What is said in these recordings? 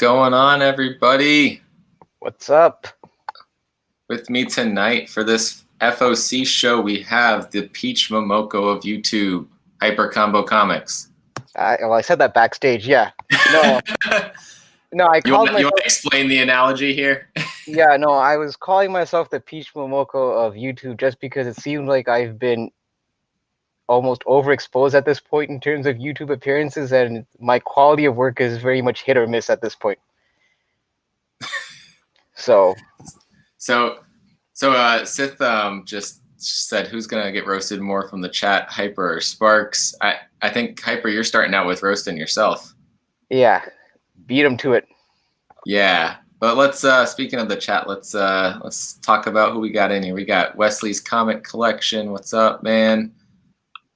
going on, everybody? What's up? With me tonight for this FOC show, we have the Peach Momoko of YouTube, Hyper Combo Comics. I said that backstage. Yeah. No. No, I called myself. You want to explain the analogy here? Yeah. No, I was calling myself the Peach Momoko of YouTube just because it seemed like I've been almost overexposed at this point in terms of YouTube appearances, and my quality of work is very much hit or miss at this point. So Sith just said who's gonna get roasted more from the chat, Hyper or Sparks? I think Hyper, you're starting out with roasting yourself. Yeah, beat him to it. Yeah, but let's speaking of the chat, let's talk about who we got in here. We got Wesley's Comic Collection. What's up, man?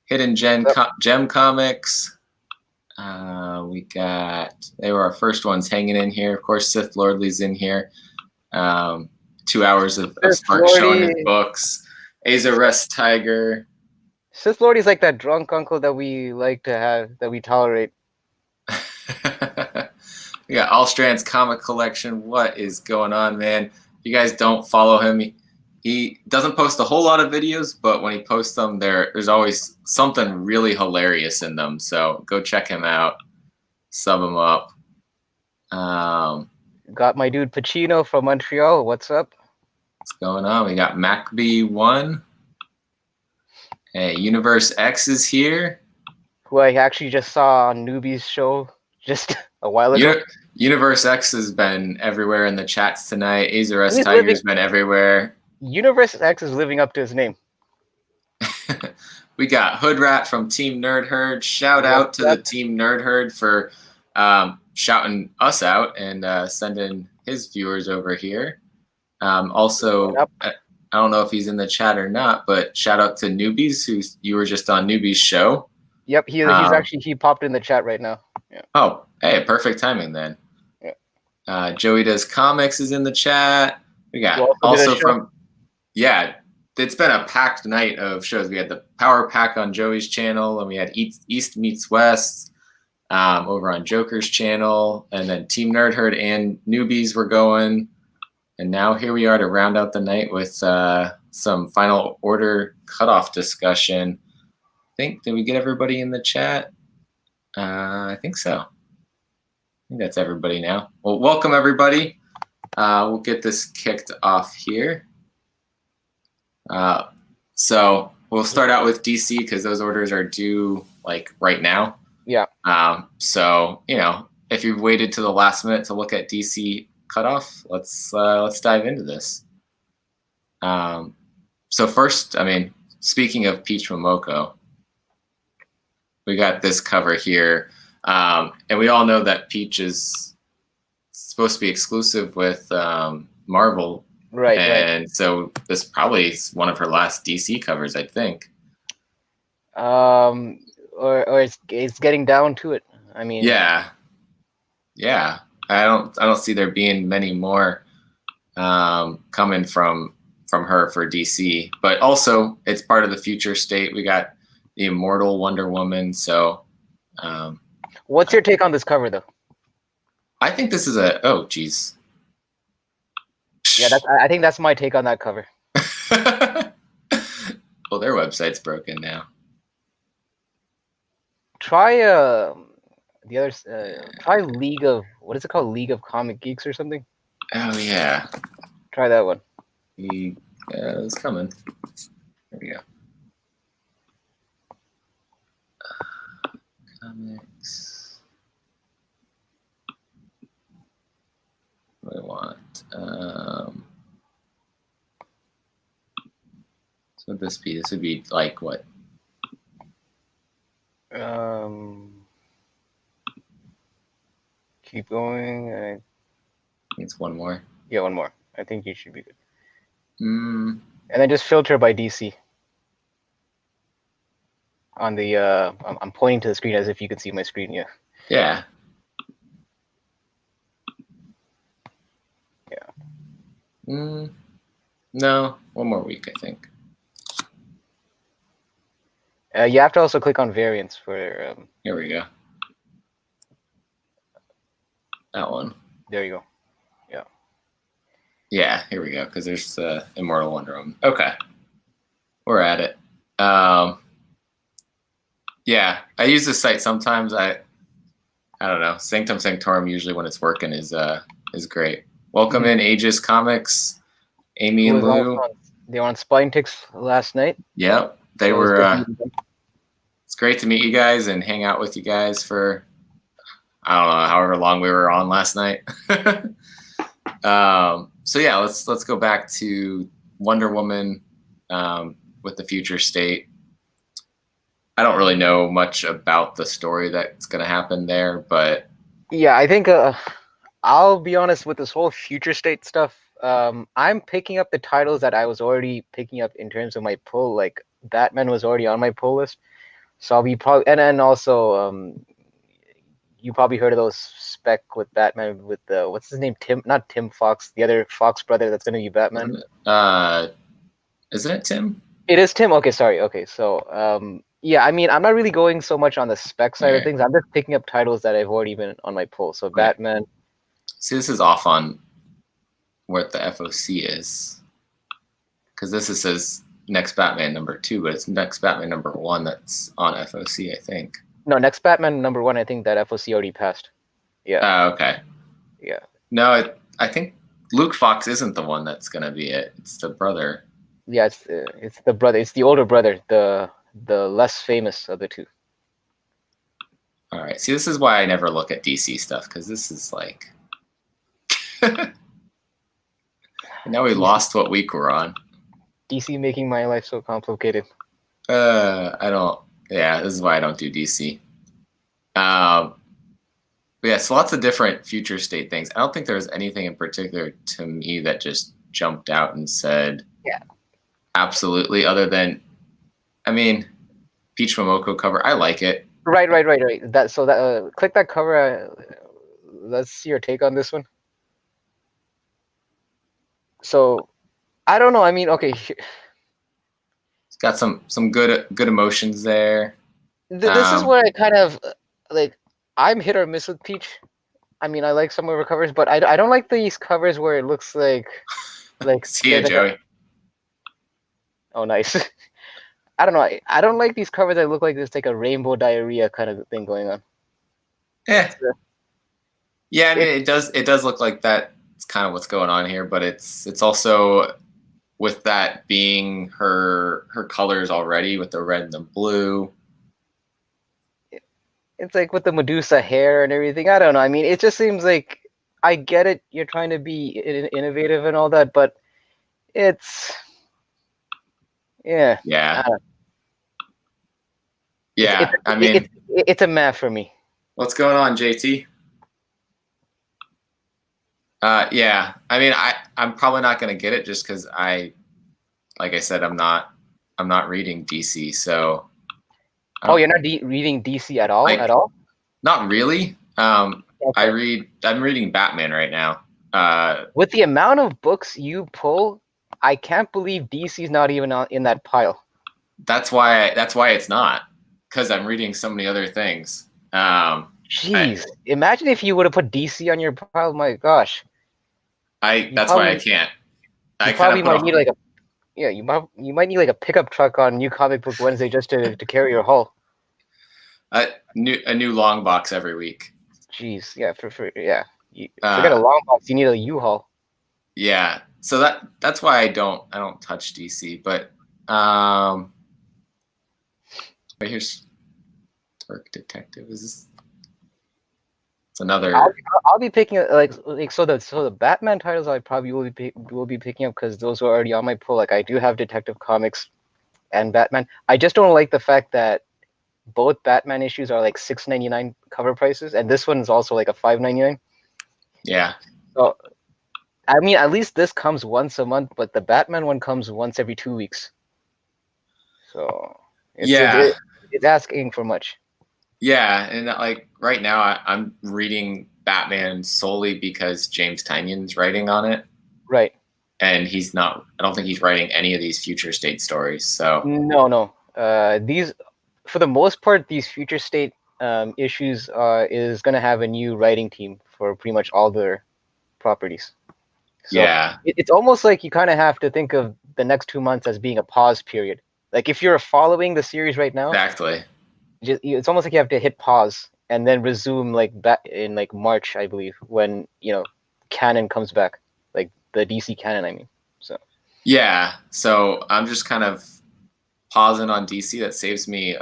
Hidden Gem Comics. We got, they were our first ones hanging in here. Of course, Sith Lordly's in here. 2 hours of Spark showing his books. Aza Rest Tiger. Sith Lordy's like that drunk uncle that we like to have, that we tolerate. We got All Strands Comic Collection. What is going on, man? If you guys don't follow him, he doesn't post a whole lot of videos, but when he posts them, there's always something really hilarious in them. So go check him out. Sub him up. Got my dude Pacino from Montreal. What's up? What's going on? We got MacB1. Hey, Universe X is here. Who I actually just saw on Newbie's show just a while ago. Universe X has been everywhere in the chats tonight. Azarest Tiger's been everywhere. Universe X is living up to his name. We got Hoodrat from Team Nerd Herd. Shout out to the Team Nerd Herd for shouting us out and sending his viewers over here. Also, I don't know if he's in the chat or not, but shout out to Newbies, who you were just on Newbies' show. Yep, he's actually, he popped in the chat right now. Yeah. Oh, hey, perfect timing then. Yeah. Joey Does Comics is in the chat. We got also from, yeah, it's been a packed night of shows. We had the Power Pack on Joey's channel, and we had East Meets West over on Joker's channel, and then Team Nerd Herd and Newbies were going. And now here we are to round out the night with some final order cutoff discussion. Did we get everybody in the chat? I think so. I think that's everybody now. Well, welcome everybody. We'll get this kicked off here. So we'll start out with DC because those orders are due like right now. Yeah. So if you've waited to the last minute to look at DC Cutoff, let's dive into this. So first, speaking of Peach Momoko, we got this cover here, and we all know that Peach is supposed to be exclusive with Marvel, right? And so this probably is one of her last DC covers, I think. Or it's getting down to it. Yeah. I don't see there being many more coming from her for DC, but also it's part of the future state. We got the Immortal Wonder Woman. So, what's your take on this cover, though? I think this is oh geez. Yeah, I think that's my take on that cover. Well, their website's broken now. Try the others. Try League of, what is it called? League of Comic Geeks or something. Oh yeah. Try that one. It's coming. There we go. Comics. What do I want? So would this be? This would be like what? Keep going. I think it's one more. Yeah, one more. I think you should be good. And then just filter by DC. On the I'm pointing to the screen as if you can see my screen. Yeah. Yeah. Yeah. No, one more week, I think. You have to also click on variants for. Here we go. That one. There you go. Yeah. Yeah, here we go. Because there's Immortal Wonder Woman. Okay, we're at it. Yeah, I use this site sometimes. I don't know. Sanctum Sanctorum usually when it's working is great. Welcome in Aegis Comics, Amy and Lou. They were on Spine Ticks last night. Yep, they were. It's great to meet you guys and hang out with you guys for I don't know however long we were on last night. So yeah, let's go back to Wonder Woman with the future state. I don't really know much about the story that's going to happen there, but yeah, I think I'll be honest with this whole future state stuff. I'm picking up the titles that I was already picking up in terms of my pull. Like Batman was already on my pull list, so I'll be probably and also you probably heard of those spec with Batman with the what's his name, not Tim Fox, the other Fox brother that's going to be Batman. Isn't it Tim? It is Tim. Okay, sorry. Okay, so yeah, I mean, I'm not really going so much on the spec side of things. I'm just picking up titles that I've already been on my pull. So Batman. See, this is off on what the FOC is, because this says Next Batman #2, but it's Next Batman #1 that's on FOC, I think. No, Next Batman #1, I think that FOC already passed. Yeah. Oh, okay. Yeah. No, I think Luke Fox isn't the one that's gonna be it. It's the brother. Yeah, it's the brother. It's the older brother, the less famous of the two. All right. See, this is why I never look at DC stuff, because this is like. Now we lost what week we're on. DC making my life so complicated. I don't. Yeah, this is why I don't do DC. But yeah, so lots of different future state things. I don't think there was anything in particular to me that just jumped out and said, yeah, absolutely. Other than, I mean, Peach Momoko cover. I like it. Right. That click that cover. Let's see your take on this one. So, I don't know. I mean, okay. It's got some good emotions there. This is where I kind of like. I'm hit or miss with Peach. I mean, I like some of her covers, but I don't like these covers where it looks like see ya, Joey. Oh, nice. I don't know. I don't like these covers that look like there's like a rainbow diarrhea kind of thing going on. Yeah, I mean, it does look like that. It's kind of what's going on here, but it's also with that being her colors already with the red and the blue. It's like with the Medusa hair and everything. I don't know. I mean, it just seems like I get it. You're trying to be innovative and all that, but it's yeah. I mean, it's a math for me. What's going on, JT? Yeah, I mean, I'm probably not going to get it just because like I said, I'm not reading DC, so. Oh, you're not reading DC at all? At all? Not really. Okay. I'm reading Batman right now. With the amount of books you pull, I can't believe DC's not even in that pile. That's why it's not, because I'm reading so many other things. Jeez, imagine if you would have put DC on your pile. My gosh. That's why I can't. I probably might need like a. Yeah, you might need like a pickup truck on New Comic Book Wednesday just to carry your haul. A new long box every week. Jeez, yeah, yeah. Forget a long box, you need a U-Haul. Yeah, so that's why I don't touch DC. But right here's Dark Detective. Is this? It's another. I'll be picking like so the Batman titles I probably will be picking up because those are already on my pull. Like I do have Detective Comics and Batman. I just don't like the fact that both Batman issues are like $6.99 cover prices, and this one is also like a $5.99. Yeah. So, I mean, at least this comes once a month, but the Batman one comes once every 2 weeks. So it's asking for much. Yeah, and like right now, I'm reading Batman solely because James Tynion's writing on it. Right. And he's not. I don't think he's writing any of these future state stories. So no. These, for the most part, these future state issues is going to have a new writing team for pretty much all their properties. So yeah, it's almost like you kind of have to think of the next 2 months as being a pause period. Like if you're following the series right now, exactly. it's almost like you have to hit pause and then resume like back in like March, I believe, when canon comes back, like the DC canon. I mean, so Yeah, so I'm just kind of pausing on DC. That saves me,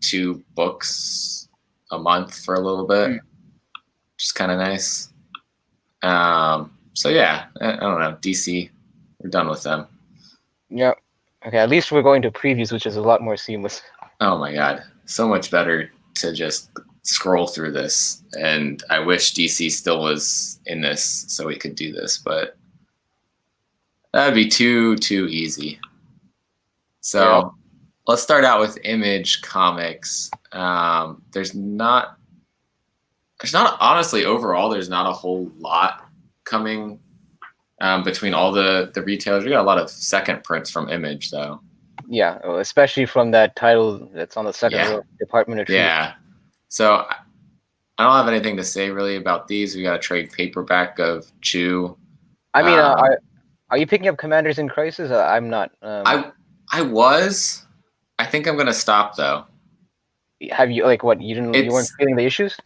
2 books a month for a little bit, which is kind of nice. So yeah, I don't know. DC, we're done with them. yeah. Okay, at least we're going to previews, which is a lot more seamless. Oh my god, so much better to just scroll through this. And I wish DC still was in this so we could do this, but that'd be too easy. So let's start out with Image Comics. There's not honestly overall. There's not a whole lot coming between all the retailers. We got a lot of second prints from Image though. Yeah, especially from that title that's on the second row, Department of Truth. Yeah. So I don't have anything to say really about these. We got a trade paperback of Chew. I mean, are you picking up Commanders in Crisis? I'm not. I was. I think I'm gonna stop though. Have you what? You weren't feeling the issues?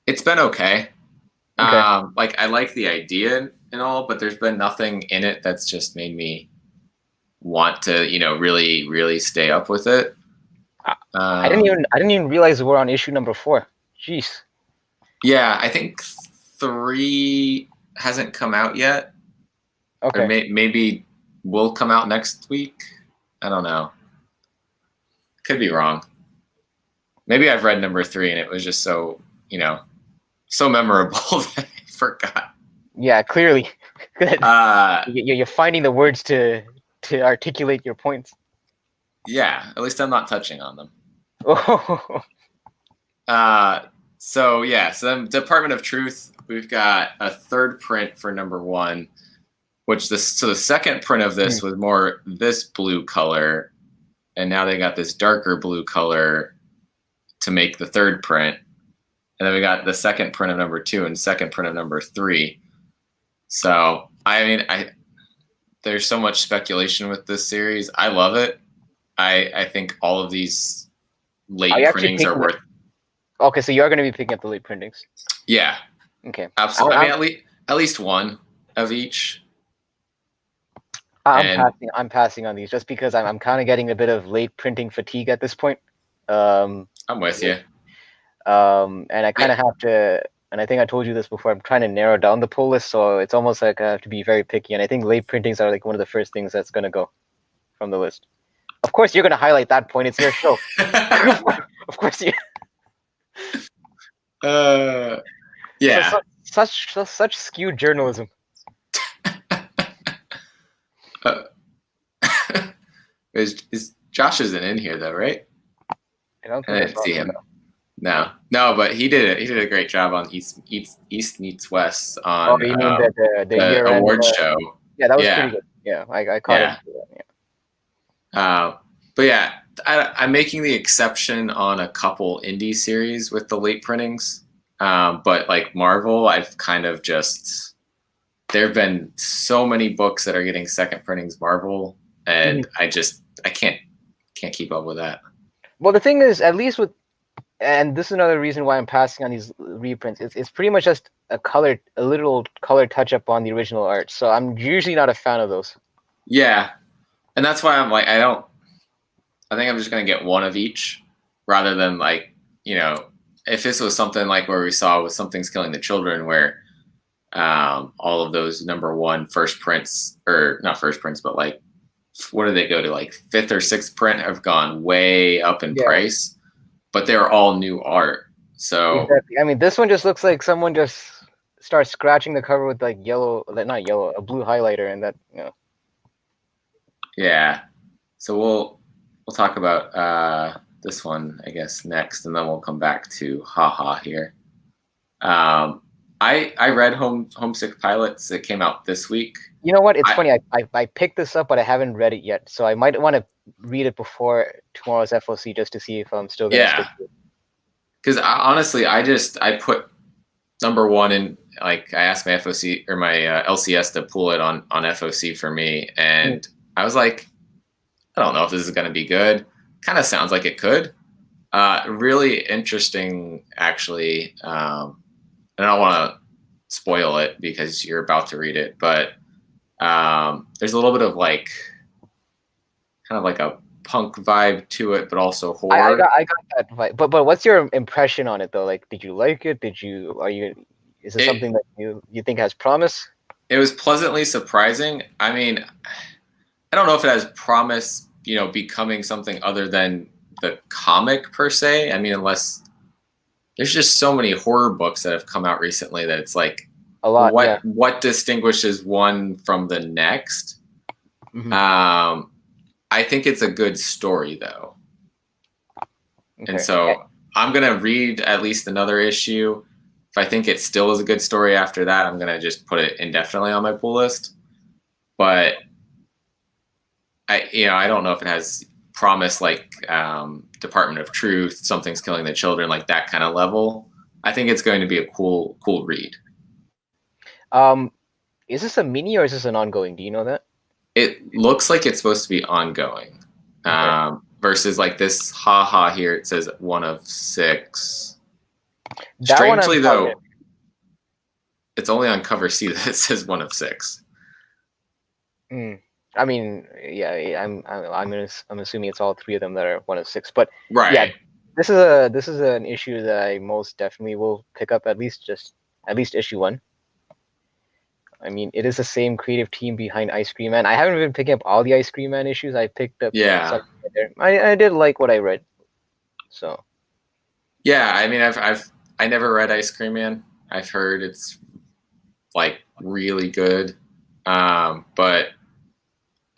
It's been okay. Like I like the idea and all, but there's been nothing in it that's just made me want to, really stay up with it. I didn't even realize we're on issue number 4. Jeez. Yeah, I think 3 hasn't come out yet. Okay. Or maybe will come out next week. I don't know. Could be wrong. Maybe I've read number 3 and it was just so, so memorable that I forgot. Yeah, clearly. You're finding the words to articulate your points. Yeah, at least I'm not touching on them. Oh. So then Department of Truth, we've got a 3rd print for number 1, which the second print of this was more this blue color, and now they got this darker blue color to make the 3rd print. And then we got the second print of number 2 and second print of number 3. So I mean, there's so much speculation with this series. I love it. I think all of these late printings are worth. Okay, so you're going to be picking up the late printings. Yeah. Okay. Absolutely. I mean, at least one of each. I'm passing on these just because I'm kind of getting a bit of late printing fatigue at this point. I'm with you. And I kind of have to, and I think I told you this before, I'm trying to narrow down the pull list, so it's almost like I have to be very picky, and I think late printings are like one of the first things that's going to go from the list. Of course, you're going to highlight that point. It's your show. Of course you. Yeah. Such skewed journalism. Josh isn't in here though, right? I didn't see him. No, but he did a great job on East Meets West on the award show. Yeah, that was pretty good. Yeah, I caught it. Yeah. But yeah, I'm making the exception on a couple indie series with the late printings. But like Marvel, I've kind of just, there have been so many books that are getting second printings Marvel, and I can't keep up with that. Well, the thing is, at least with, and this is another reason why I'm passing on these reprints. It's pretty much just a little color touch up on the original art. So I'm usually not a fan of those. Yeah, and that's why I'm like, I think I'm just gonna get one of each, rather than like, if this was something like where we saw with Something's Killing the Children, where all of those number 1 first prints, or not first prints, but like, what do they go to, like 5th or 6th print, have gone way up in price, but they're all new art. So exactly. I mean, this one just looks like someone just starts scratching the cover with like a blue highlighter, and that Yeah. So we'll talk about this one, I guess, next, and then we'll come back to Haha here. I read Homesick Pilots. It came out this week. You know what? It's funny. I picked this up, but I haven't read it yet. So I might want to read it before tomorrow's FOC just to see if I'm still going to stick to it. Because honestly, I put number 1 like I asked my FOC or my LCS to pull it on FOC for me, and I was like, I don't know if this is going to be good. Kind of sounds like it could. Really interesting, actually. And I don't want to spoil it because you're about to read it, but there's a little bit of like, kind of like a punk vibe to it, but also horror. I got that vibe. But what's your impression on it though? Like, did you like it? Is it something that you think has promise? It was pleasantly surprising. I mean, I don't know if it has promise, becoming something other than the comic per se. I mean, unless there's just so many horror books that have come out recently that it's like a lot. What distinguishes one from the next? Mm-hmm. I think it's a good story though. Okay. And so I'm gonna read at least another issue. If I think it still is a good story after that, I'm gonna just put it indefinitely on my pull list. But I don't know if it has promise like Department of Truth, Something's Killing the Children, like that kind of level. I think it's going to be a cool read. Is this a mini or is this an ongoing? Do you know that? It looks like it's supposed to be ongoing. Okay. Versus like this haha here, it says 1 of 6. That strangely though, it's only on cover C that it says 1 of 6. I mean, yeah, I'm assuming it's all 3 of them that are 1 of 6. But right, yeah, this is an issue that I most definitely will pick up at least issue 1. I mean, it is the same creative team behind Ice Cream Man. I haven't been picking up all the Ice Cream Man issues. I picked up some there. I did like what I read. So yeah, I mean, I never read Ice Cream Man. I've heard it's like really good, but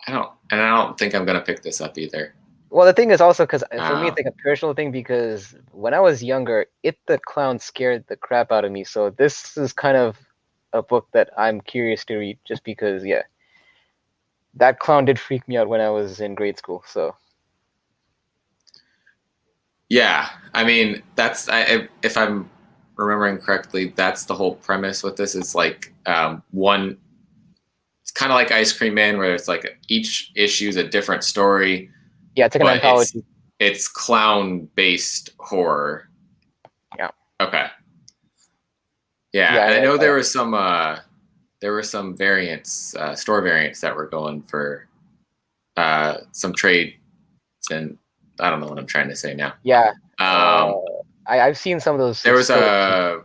I don't think I'm gonna pick this up either. Well, the thing is also because for me it's like a personal thing because when I was younger, It the Clown scared the crap out of me. So this is kind of a book that I'm curious to read just because, yeah, that clown did freak me out when I was in grade school. So yeah, I mean if I'm remembering correctly, that's the whole premise with this. It's like one. It's kind of like Ice Cream Man, where it's like each issue is a different story. Yeah, it's like an anthology. It's clown-based horror. Yeah. Okay. Yeah, and I know there were some variants, store variants that were going for some trades, and I don't know what I'm trying to say now. Yeah. I've seen some of those. There was a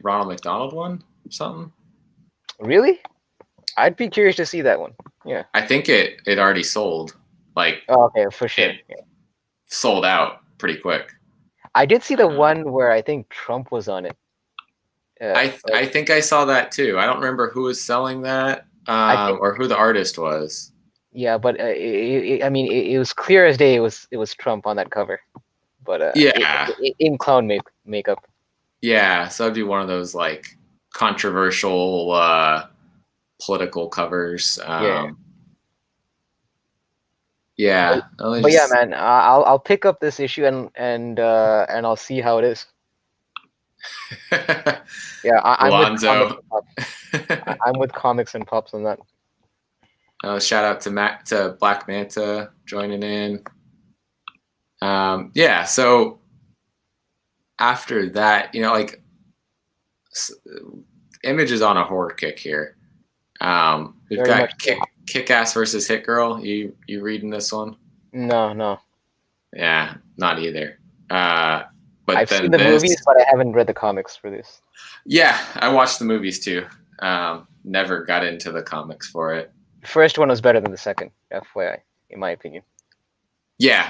Ronald McDonald one or something. Really? I'd be curious to see that one. Yeah. I think it already sold. Like. Oh, okay, for sure. It sold out pretty quick. I did see the one where I think Trump was on it. I think I saw that too. I don't remember who was selling that or who the artist was. Yeah, but I mean, it was clear as day. It was Trump on that cover, but yeah, in clown makeup. Yeah, so it'd be one of those like controversial political covers. Yeah, but yeah, man, I'll pick up this issue and I'll see how it is. Yeah, I'm with comics and pops on that. Shout out to Black Manta joining in. Yeah, so after that, like Image is on a horror kick here. We've got Kick-Ass versus Hit Girl. You reading this one? No. Yeah, not either. But I've seen the movies, but I haven't read the comics for this. Yeah, I watched the movies too. Never got into the comics for it. The first one was better than the second, FYI, in my opinion. Yeah,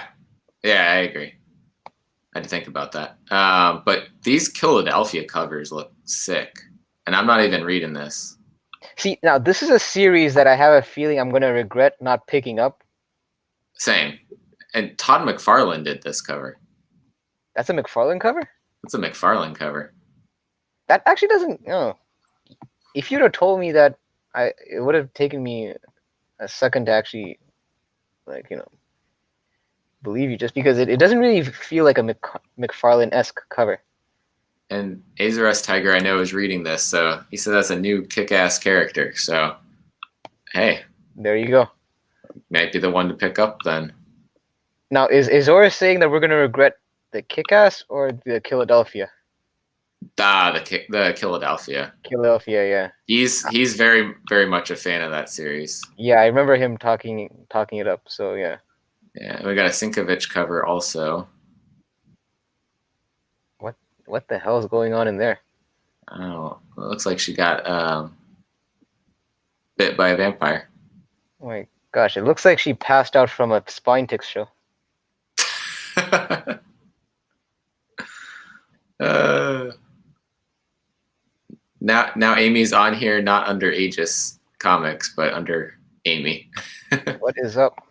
I agree. I had to think about that. But these Philadelphia covers look sick, and I'm not even reading this. See, now this is a series that I have a feeling I'm going to regret not picking up. Same. And Todd McFarlane did this cover. That's a McFarlane cover? That's a McFarlane cover. That actually doesn't... Oh. If you'd have told me that, it would have taken me a second to actually, believe you, just because it doesn't really feel like a McFarlane-esque cover. and Azores Tiger I know is reading this, so he said that's a new kick-ass character. So, hey, there you go. Might be the one to pick up then. Now, is Azores saying that we're gonna regret the kick-ass or the Philadelphia? The Philadelphia. Philadelphia, yeah. He's very very much a fan of that series. Yeah, I remember him talking it up. So yeah. Yeah, we got a Sinkovich cover also. What the hell is going on in there? Oh, it looks like she got bit by a vampire. Oh my gosh, it looks like she passed out from a spine tick show. Now Amy's on here, not under Aegis Comics, but under Amy. What is up?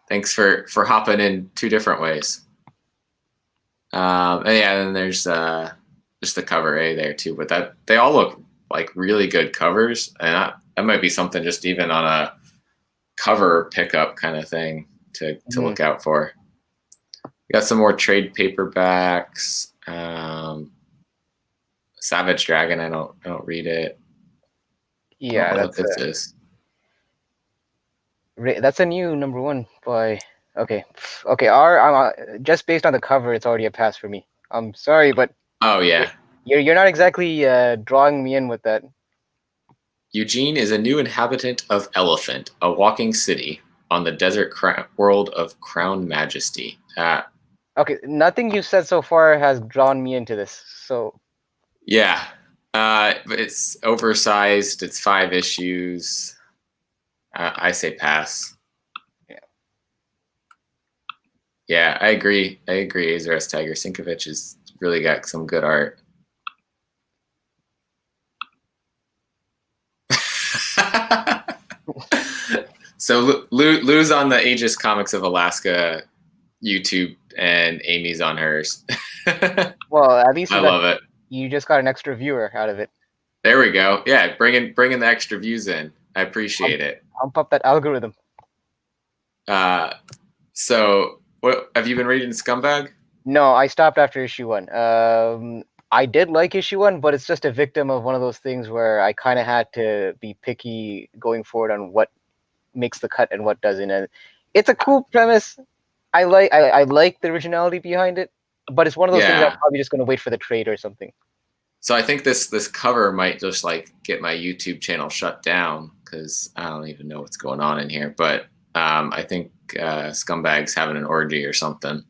Thanks for hopping in two different ways. And yeah, then there's just the cover A there too, but they all look like really good covers, and that might be something just even on a cover pickup kind of thing to look out for. We got some more trade paperbacks. Savage Dragon, I don't read it. Yeah, that's that's a new #1 by. Okay. Just based on the cover, it's already a pass for me. I'm sorry, but oh yeah, you're not exactly drawing me in with that. Eugene is a new inhabitant of Elephant, a walking city on the desert world of Crown Majesty. Okay, nothing you've said so far has drawn me into this. So yeah, it's oversized. It's 5 issues. I say pass. Yeah, I agree. Azores Tiger Sinkovich has really got some good art. So Lou's on the Aegis Comics of Alaska YouTube, and Amy's on hers. Well, at least I love it. You just got an extra viewer out of it. There we go. Yeah, bringing the extra views in. I appreciate it. Pump up that algorithm. So what have you been reading, Scumbag? No, I stopped after issue 1. I did like issue 1, but it's just a victim of one of those things where I kind of had to be picky going forward on what makes the cut and what doesn't. And it's a cool premise. I like the originality behind it, but it's one of those things I'm probably just going to wait for the trade or something. So I think this cover might just like get my YouTube channel shut down because I don't even know what's going on in here. But I think Scumbag's having an orgy or something.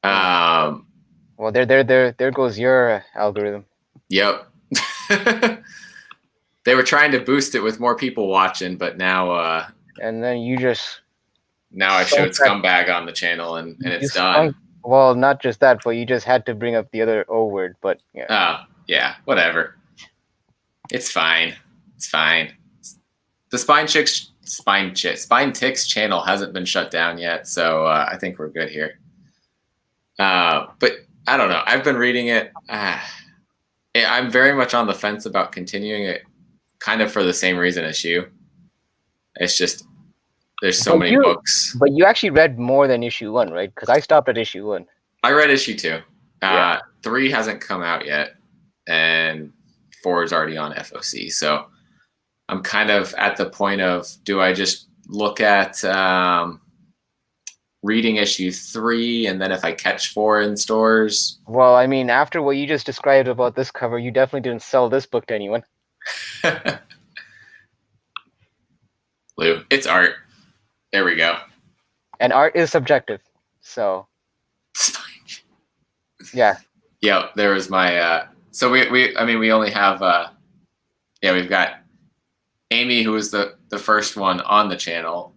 Well, there goes your algorithm. Yep. They were trying to boost it with more people watching, but now. And then you just. Now I showed Scumbag on the channel, and it's done. Well, not just that, but you just had to bring up the other O word. But yeah. Oh yeah, whatever. It's fine. It's fine. The Spine Ticks channel hasn't been shut down yet, so I think we're good here. But I don't know. I've been reading it. I'm very much on the fence about continuing it, kind of for the same reason as you. It's just there's so many books. But you actually read more than issue 1, right? Because I stopped at issue 1. I read issue 2. 3 hasn't come out yet, and 4 is already on FOC. So I'm kind of at the point of, do I just look at reading issue 3, and then if I catch 4 in stores? Well, I mean, after what you just described about this cover, you definitely didn't sell this book to anyone. Lou, it's art. There we go. And art is subjective, so. Yeah. Yeah, there was my. So we only have. We've got Amy, who was the first one on the channel.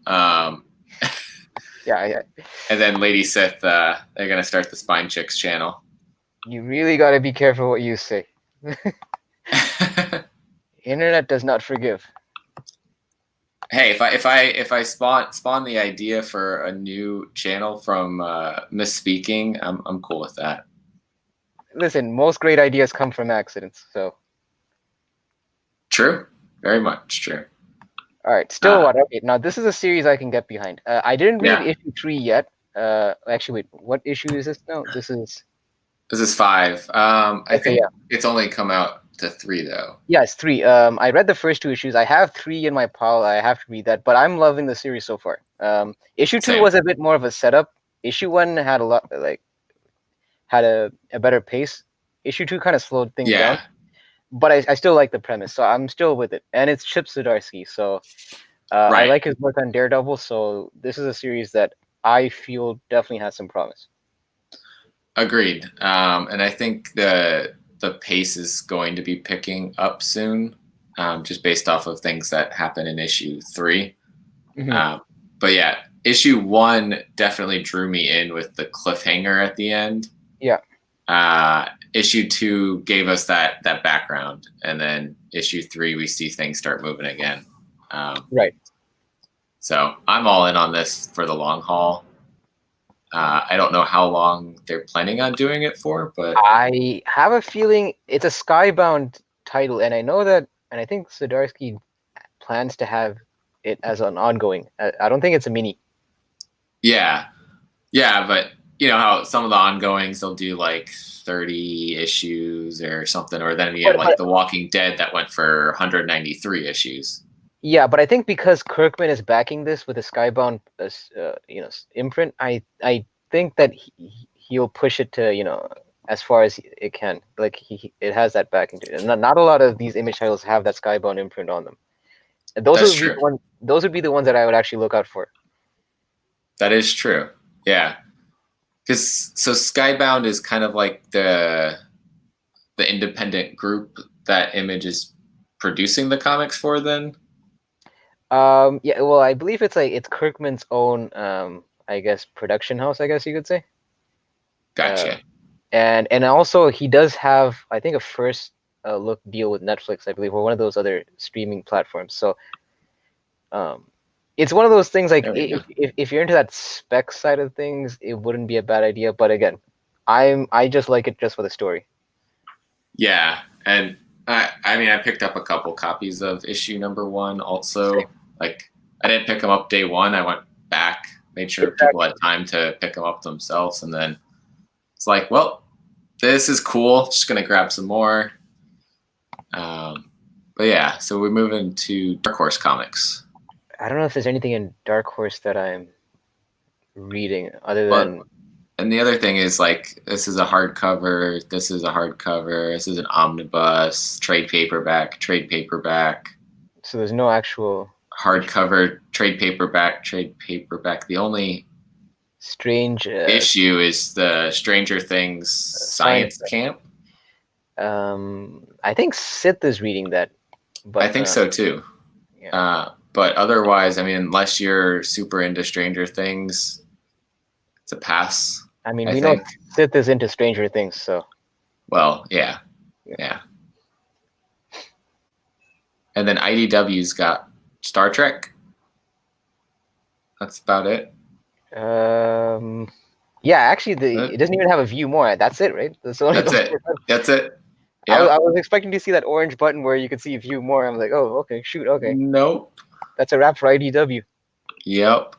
Yeah. And then Lady Sith, they're gonna start the Spine Chicks channel. You really got to be careful what you say. Internet does not forgive. Hey, if I spawn the idea for a new channel from misspeaking, I'm cool with that. Listen, most great ideas come from accidents, so. True, very much true. All right, Stillwater. Okay, now this is a series I can get behind. I didn't read issue 3 yet. Actually, wait, what issue is this now? This is This is 5. I think it's only come out to 3 though. Yeah, it's 3. I read the first 2 issues. I have 3 in my pile. I have to read that, but I'm loving the series so far. Issue 2 was a bit more of a setup. Issue 1 had a better pace. Issue 2 kind of slowed things down. But I still like the premise, so I'm still with it. And it's Chip Zdarsky, so I like his work on Daredevil, so this is a series that I feel definitely has some promise. Agreed. And I think the pace is going to be picking up soon, just based off of things that happen in issue 3. Mm-hmm. But yeah, issue 1 definitely drew me in with the cliffhanger at the end. Yeah. Issue 2 gave us that background, and then issue 3 we see things start moving again. Right. So I'm all in on this for the long haul. I don't know how long they're planning on doing it for, but I have a feeling it's a Skybound title, and I know that, and I think Zdarsky plans to have it as an ongoing. I don't think it's a mini. Yeah, but you know how some of the ongoings they'll do like 30 issues or something, or then we have like The Walking Dead that went for 193 issues. Yeah, but I think because Kirkman is backing this with a Skybound, imprint, I think that he'll push it to as far as it can. Like it has that backing to it. And not a lot of these Image titles have that Skybound imprint on them. And those would be the ones that I would actually look out for. That is true. Yeah. Because Skybound is kind of like the independent group that Image is producing the comics for. Then, yeah. Well, I believe it's Kirkman's own, I guess, production house. I guess you could say. Gotcha. And also he does have, I think, a first look deal with Netflix, I believe, or one of those other streaming platforms. So, it's one of those things like if you're into that spec side of things, it wouldn't be a bad idea. But again, I just like it just for the story. Yeah, and I mean I picked up a couple copies of issue number 1 also. Same. Like I didn't pick them up day 1. I went back, made sure people had time to pick them up themselves, and then it's like, well, this is cool. Just gonna grab some more. But yeah, so we're moving to Dark Horse Comics. I don't know if there's anything in Dark Horse that I'm reading other than. And the other thing is like this is a hardcover. This is a hardcover. This is an omnibus, trade paperback. So there's no actual hardcover, trade paperback. The only strange issue is the Stranger Things science camp. I think Sith is reading that. But I think so too. Yeah. But otherwise, I mean, unless you're super into Stranger Things, it's a pass. I mean, we know Sith is into Stranger Things, so. Well, yeah. And then IDW's got Star Trek. That's about it. Yeah, actually, it doesn't even have a view more. That's it, right? That's it. Yeah. I was expecting to see that orange button where you could see view more. I'm like, oh, okay, shoot, okay. Nope. That's a wrap for IDW. Yep.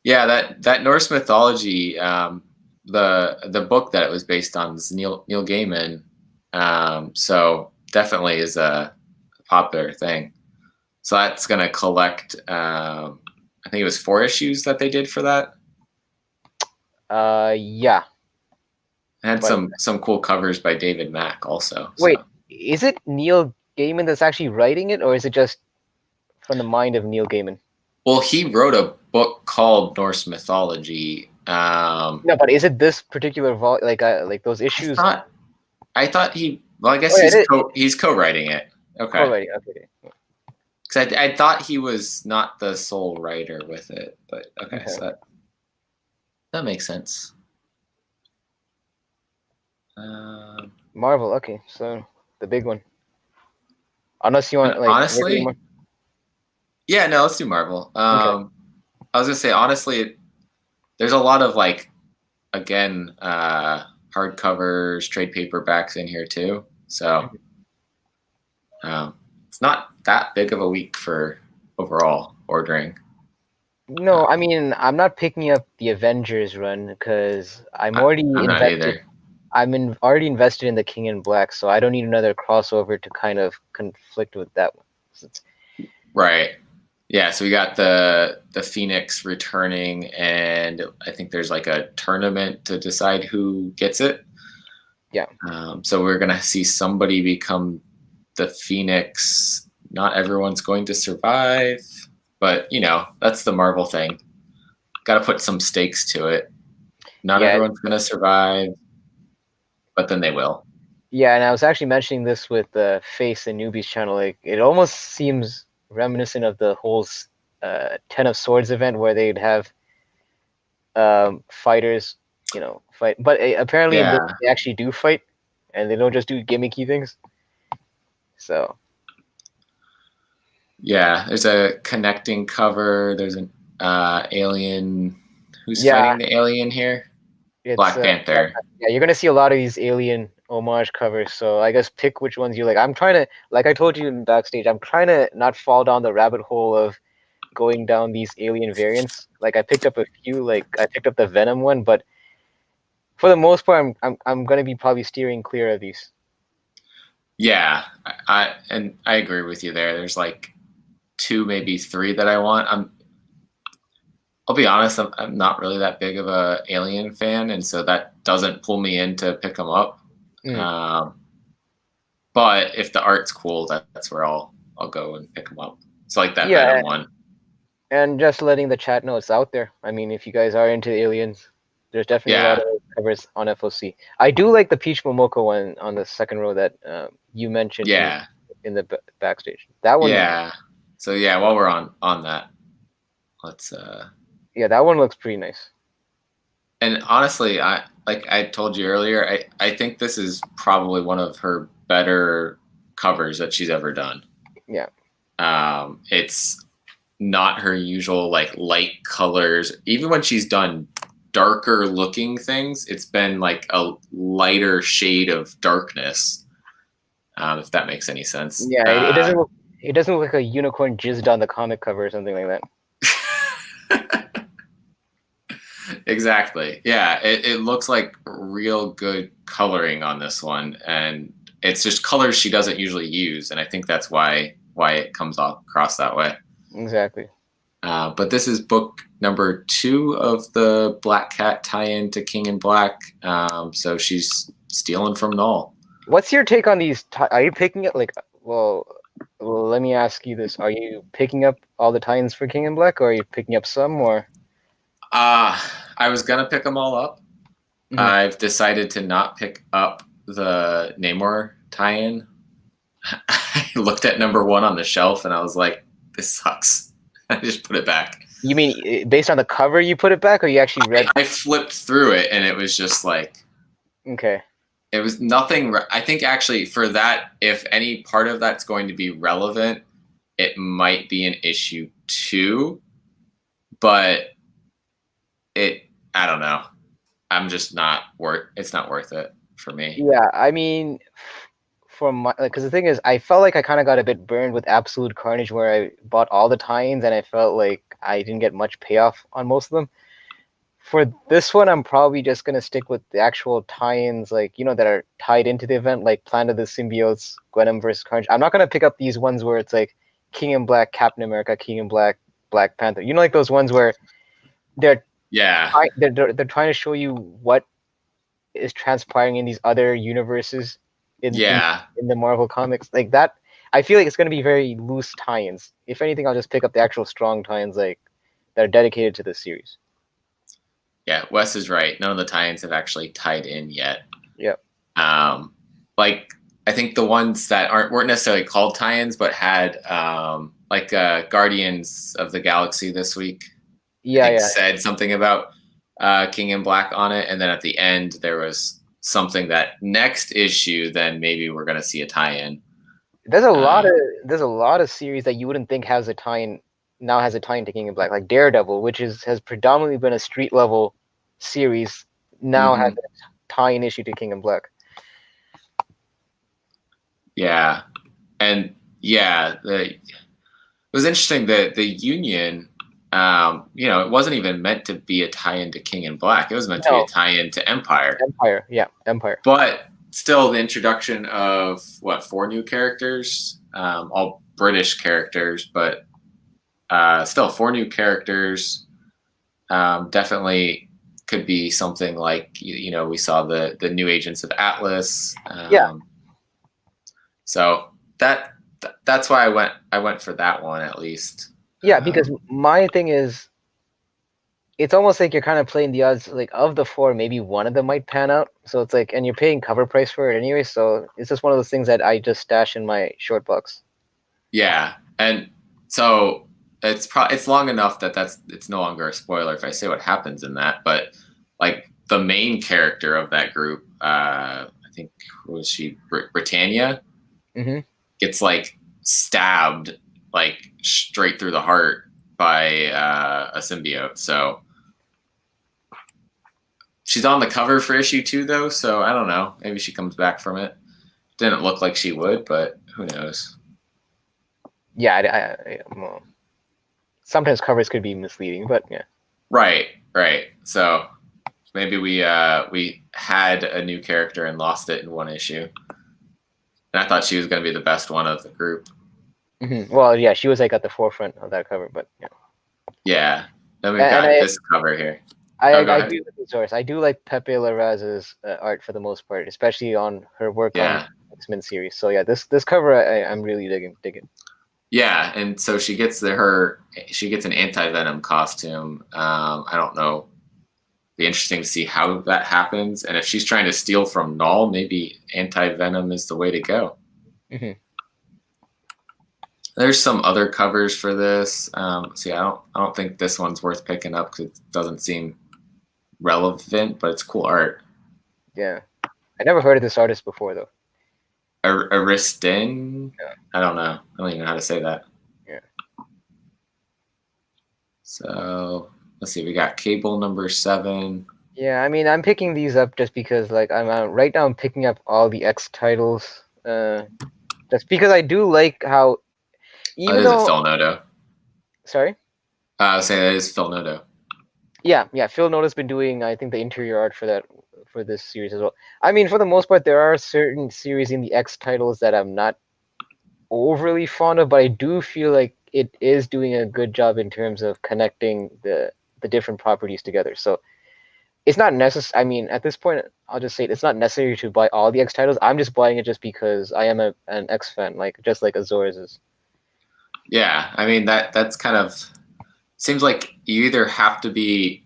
Yeah, that Norse mythology, the book that it was based on is Neil Gaiman. So definitely is a popular thing. So that's gonna collect. I think it was 4 issues that they did for that. Yeah. It had some cool covers by David Mack also. Wait, is it Neil Gaiman that's actually writing it, or is it just from the mind of Neil Gaiman? Well, he wrote a book called Norse Mythology. No, but is it this particular like those issues? I thought he. Well, I guess he's co-writing it. Okay. Co-writing. Okay. Because I thought he was not the sole writer with it, but okay. So that makes sense. Marvel. Okay, so the big one. Unless you want, like, honestly. Yeah, no, let's do Marvel. Okay. I was gonna say honestly, there's a lot of like, again, hardcovers, trade paperbacks in here too. So it's not that big of a week for overall ordering. No, I mean, I'm not picking up the Avengers run because I'm already invested. already invested in the King in Black, so I don't need another crossover to kind of conflict with that one. Right. Yeah, so we got the Phoenix returning, and I think there's like a tournament to decide who gets it. Yeah. So we're gonna see somebody become the Phoenix. Not everyone's going to survive, but that's the Marvel thing. Got to put some stakes to it. Not everyone's gonna survive, but then they will. Yeah, and I was actually mentioning this with the Face and Newbies channel. Like, it almost seems reminiscent of the whole Ten of Swords event where they'd have fighters, fight. But apparently in this, they actually do fight, and they don't just do gimmicky things. So. Yeah, there's a connecting cover. There's an alien. Who's fighting the alien here? It's Black Panther. Yeah, you're gonna see a lot of these alien homage covers. So I guess pick which ones you like. I'm trying to, like I told you in backstage, I'm trying to not fall down the rabbit hole of going down these alien variants. Like I picked up a few. Like I picked up the Venom one, but for the most part, I'm gonna be probably steering clear of these. Yeah, I agree with you there. There's like 2, maybe 3 that I want. I'll be honest, I'm not really that big of a Alien fan, and so that doesn't pull me in to pick them up. But if the art's cool, that's where I'll go and pick them up. It's like that Venom one. And just letting the chat know it's out there. I mean, if you guys are into aliens, there's definitely a lot of covers on FOC. I do like the Peach Momoko one on the second row that you mentioned in the backstage. That one. Yeah. So while we're on that, let's yeah, that one looks pretty nice. And honestly, I told you earlier, I think this is probably one of her better covers that she's ever done. Yeah. It's not her usual like light colors. Even when she's done darker looking things, it's been like a lighter shade of darkness. If that makes any sense. Yeah, it doesn't look like a unicorn jizzed on the comic cover or something like that. Exactly. Yeah, it looks like real good coloring on this one, and it's just colors she doesn't usually use, and I think that's why it comes across that way. Exactly. But this is book number 2 of the Black Cat tie-in to King in Black. So she's stealing from Null. What's your take on these? Are you picking it well, let me ask you this: are you picking up all the tie-ins for King in Black, or are you picking up some more? I was gonna pick them all up. Mm-hmm. I've decided to not pick up the Namor tie-in. I looked at number 1 on the shelf and I was like, "This sucks." I just put it back. You mean based on the cover, you put it back, or you actually read? I flipped through it and it was just like, okay. It was nothing. I think actually for that, if any part of that's going to be relevant, it might be an issue 2, but I don't know. I'm just it's not worth it for me. Yeah, I mean, because the thing is, I felt like I kind of got a bit burned with Absolute Carnage, where I bought all the tie-ins and I felt like I didn't get much payoff on most of them. For this one, I'm probably just gonna stick with the actual tie-ins, like that are tied into the event, like Planet of the Symbiotes, Gwenom versus Carnage. I'm not gonna pick up these ones where it's like King in Black, Captain America, King in Black, Black Panther. Like those ones where they're trying to show you what is transpiring in these other universes in the Marvel comics. Like that, I feel like it's going to be very loose tie-ins. If anything, I'll just pick up the actual strong tie-ins that are dedicated to this series. Yeah, Wes is right. None of the tie-ins have actually tied in yet. Yep. Like I think the ones that weren't necessarily called tie-ins, but had Guardians of the Galaxy this week. Said something about King in Black on it, and then at the end there was something that next issue, then maybe we're gonna see a tie-in. There's a lot of series that you wouldn't think has a tie-in to King in Black, like Daredevil, which has predominantly been a street level series, now has a tie-in issue to King in Black. Yeah, and it was interesting that the Union. it wasn't even meant to be a tie-in to King in Black. It was meant to be a tie-in to Empire. Empire, yeah, Empire. But still, the introduction of 4 new characters, all British characters, but still 4 new characters. Definitely could be something like we saw the new Agents of Atlas. So that's why I went for that one at least. Yeah, because my thing is, it's almost like you're kind of playing the odds, like of the 4, maybe one of them might pan out. So it's like, and you're paying cover price for it anyway. So it's just one of those things that I just stash in my short box. Yeah, and so it's long enough that it's no longer a spoiler if I say what happens in that. But like the main character of that group, I think was she Britannia, gets like stabbed like straight through the heart by a symbiote. So she's on the cover for issue 2 though, so I don't know. Maybe she comes back from it. Didn't look like she would, but who knows? Yeah, well, sometimes covers could be misleading, but yeah. Right. So maybe we had a new character and lost it in one issue. And I thought she was going to be the best one of the group. Well, yeah, she was like at the forefront of that cover, but yeah. Yeah. Then we got this cover here. I agree with the source. I do like Pepe Larraz's art for the most part, especially on her work on X-Men series. So yeah, this cover I'm really digging. Yeah, and so she gets an anti-venom costume. I don't know. Be interesting to see how that happens, and if she's trying to steal from Null, maybe anti-venom is the way to go. There's some other covers for this. See, I don't think this one's worth picking up because it doesn't seem relevant, but it's cool art. Yeah, I never heard of this artist before though. Aristin? Yeah. I don't know. I don't even know how to say that. Yeah. So let's see. We got Cable number 7. Yeah, I mean, I'm picking these up just because, like, I'm right now. I'm picking up all the X titles, just because I do like how. Even though Phil Noto. Sorry. I was saying that is Phil Noto. Yeah. Phil Noto's been doing, I think, the interior art for this series as well. I mean, for the most part, there are certain series in the X titles that I'm not overly fond of, but I do feel like it is doing a good job in terms of connecting the different properties together. So it's not necessary. I mean, at this point, I'll just say it's not necessary to buy all the X titles. I'm just buying it just because I am an X fan, just like Azores is. Yeah, I mean that's kind of seems like you either have to be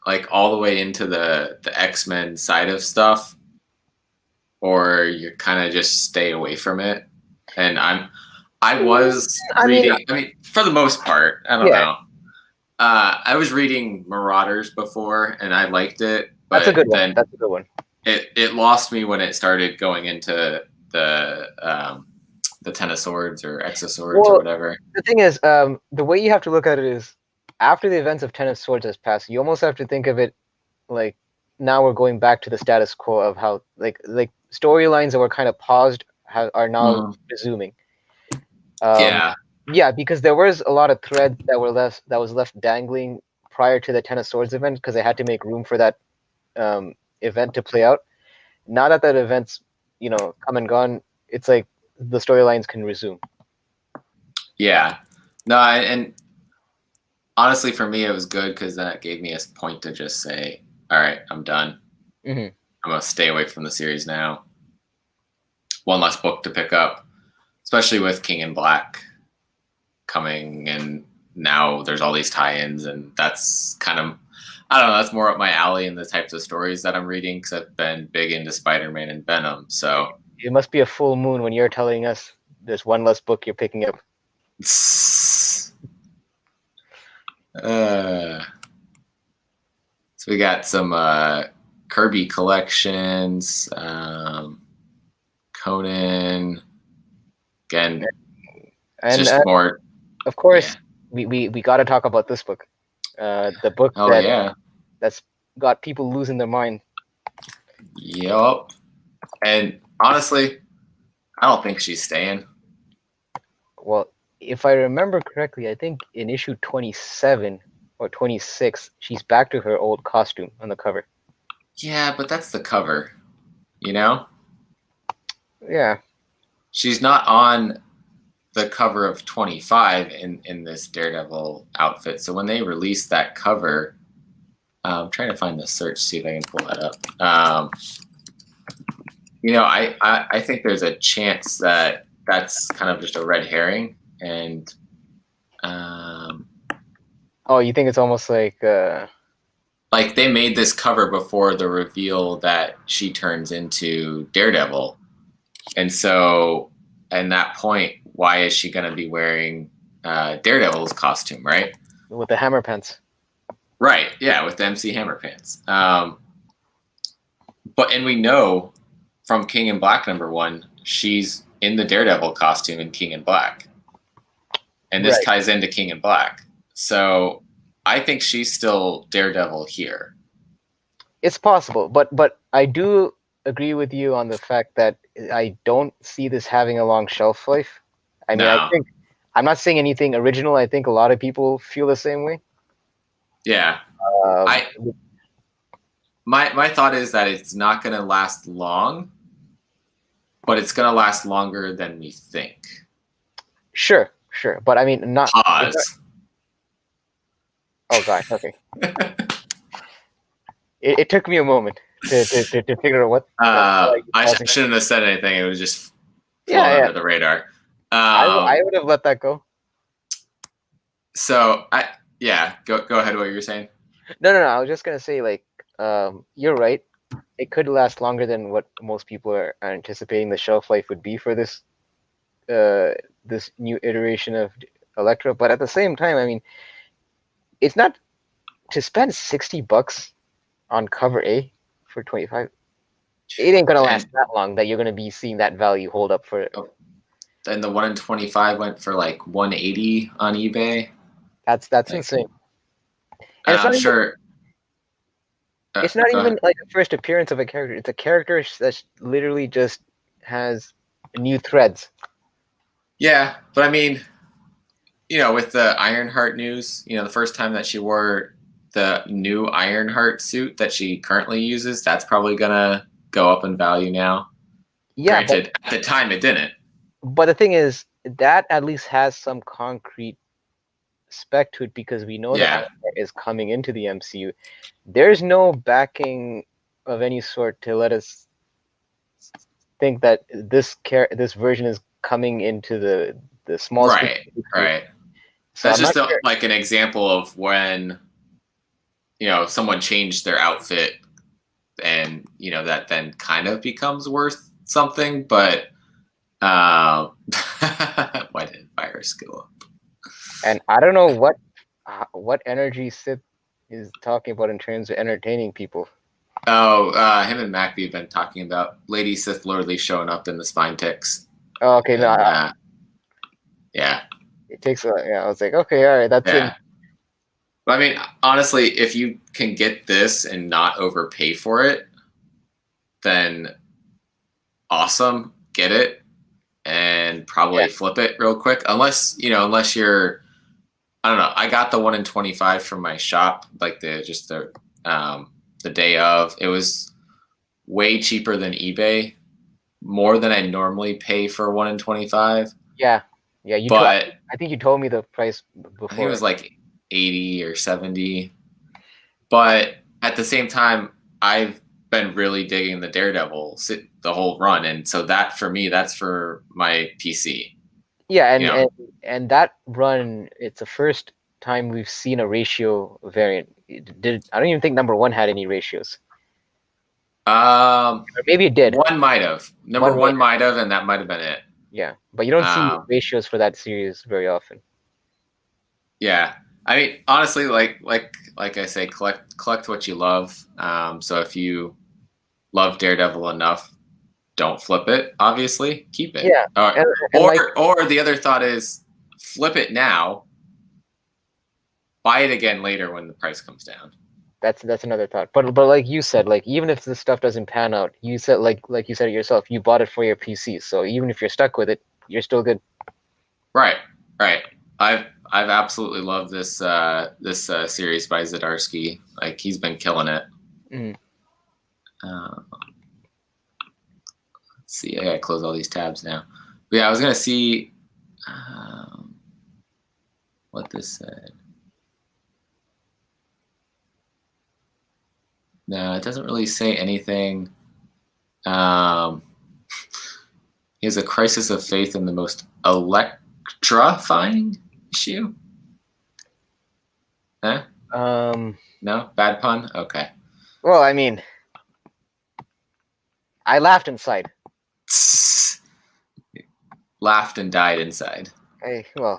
like all the way into the X-Men side of stuff, or you kind of just stay away from it. And I was reading. I mean, for the most part, I don't know. I was reading Marauders before, and I liked it. But that's a good one. That's a good one. It lost me when it started going into the Ten of Swords or X of Swords or whatever. The thing is, the way you have to look at it is, after the events of Ten of Swords has passed, you almost have to think of it like now we're going back to the status quo of how like storylines that were kind of paused are now resuming. Yeah, because there was a lot of threads that was left dangling prior to the Ten of Swords event because they had to make room for that event to play out. Now that event's come and gone, it's like the storylines can resume. Yeah. No, and honestly, for me, it was good because then it gave me a point to just say, all right, I'm done. I'm going to stay away from the series now. One less book to pick up, especially with King in Black coming, and now there's all these tie-ins, and that's kind of, I don't know, that's more up my alley in the types of stories that I'm reading because I've been big into Spider-Man and Venom. So it must be a full moon when you're telling us there's one less book you're picking up. So we got some Kirby collections, Conan, again, and just more. Of course, we got to talk about this book, the book that's got people losing their mind. Yup. And honestly, I don't think she's staying. Well, if I remember correctly, I think in issue 27 or 26, she's back to her old costume on the cover. Yeah, but that's the cover, you know? Yeah. She's not on the cover of 25 in this Daredevil outfit. So when they released that cover, I'm trying to find the search, see if I can pull that up. You know, I think there's a chance that that's kind of just a red herring. And oh, you think it's almost like they made this cover before the reveal that she turns into Daredevil. And so at that point, why is she going to be wearing Daredevil's costume, right? with the hammer pants. Right, yeah, with the MC Hammer pants. And we know from King in Black #1, she's in the Daredevil costume in King in Black. And this ties into King in Black. So I think she's still Daredevil here. It's possible, but I do agree with you on the fact that I don't see this having a long shelf life. I mean, I think I'm not saying anything original. I think a lot of people feel the same way. Yeah. My thought is that it's not going to last long, but it's going to last longer than we think. Sure. But I mean, not. Pause. Oh, gosh. Okay. It took me a moment to figure out what. I shouldn't have said anything. It was just flown under the radar. I would have let that go. So go ahead. What you were saying? No. I was just gonna say, you're right. It could last longer than what most people are anticipating the shelf life would be for this this new iteration of Elektra. But at the same time, I mean, it's not to spend $60 on cover A for 25. It ain't gonna last that long that you're gonna be seeing that value hold up for. And the 1 in 25 went for like $180 on eBay. That's insane. And I'm sure. It's not even like the first appearance of a character. It's a character that literally just has new threads. Yeah, but I mean, you know, with the Ironheart news, you know, the first time that she wore the new Ironheart suit that she currently uses, that's probably gonna go up in value now. Yeah, granted, at the time it didn't. But the thing is, that at least has some concrete spec to it because we know that Ironheart is coming into the MCU. There's no backing of any sort to let us think that this version is coming into the small screen. Right. So that's just like an example of when, you know, someone changed their outfit and, you know, that then kind of becomes worth something. But why did virus go up? And I don't know what energy Sith is talking about in terms of entertaining people. Oh, him and Macby have been talking about Lady Sith Lordly showing up in the spine ticks. Oh, okay, yeah. It takes I was like, okay, all right, that's it. I mean, honestly, if you can get this and not overpay for it, then awesome, get it, and probably flip it real quick. Unless you're, I don't know. I got the 1 in 25 from my shop, like the day of. It was way cheaper than eBay, more than I normally pay for 1 in 25. Yeah. I think you told me the price before. I think it was like 80 or 70. But at the same time, I've been really digging the Daredevil the whole run, and so that for me, that's for my PC. Yeah, and that run, it's the first time we've seen a ratio variant. I don't even think #1 had any ratios. Or maybe it did. One might have. #1 might have, and that might have been it. Yeah, but you don't see ratios for that series very often. Yeah, I mean, honestly, like I say, collect what you love. So if you love Daredevil enough, don't flip it. Obviously, keep it. Yeah. Or the other thought is flip it now, buy it again later when the price comes down. That's another thought. But like you said, like even if this stuff doesn't pan out, you said like you said it yourself, you bought it for your PC. So even if you're stuck with it, you're still good. Right. Right. I've absolutely loved this series by Zdarsky. Like he's been killing it. Mm. Let's see. I gotta close all these tabs now. But yeah, I was gonna see what this said. No, it doesn't really say anything. He has a crisis of faith in the most electrifying issue. Huh? No? Bad pun? Okay. Well, I mean, I laughed inside. Laughed and died inside. No.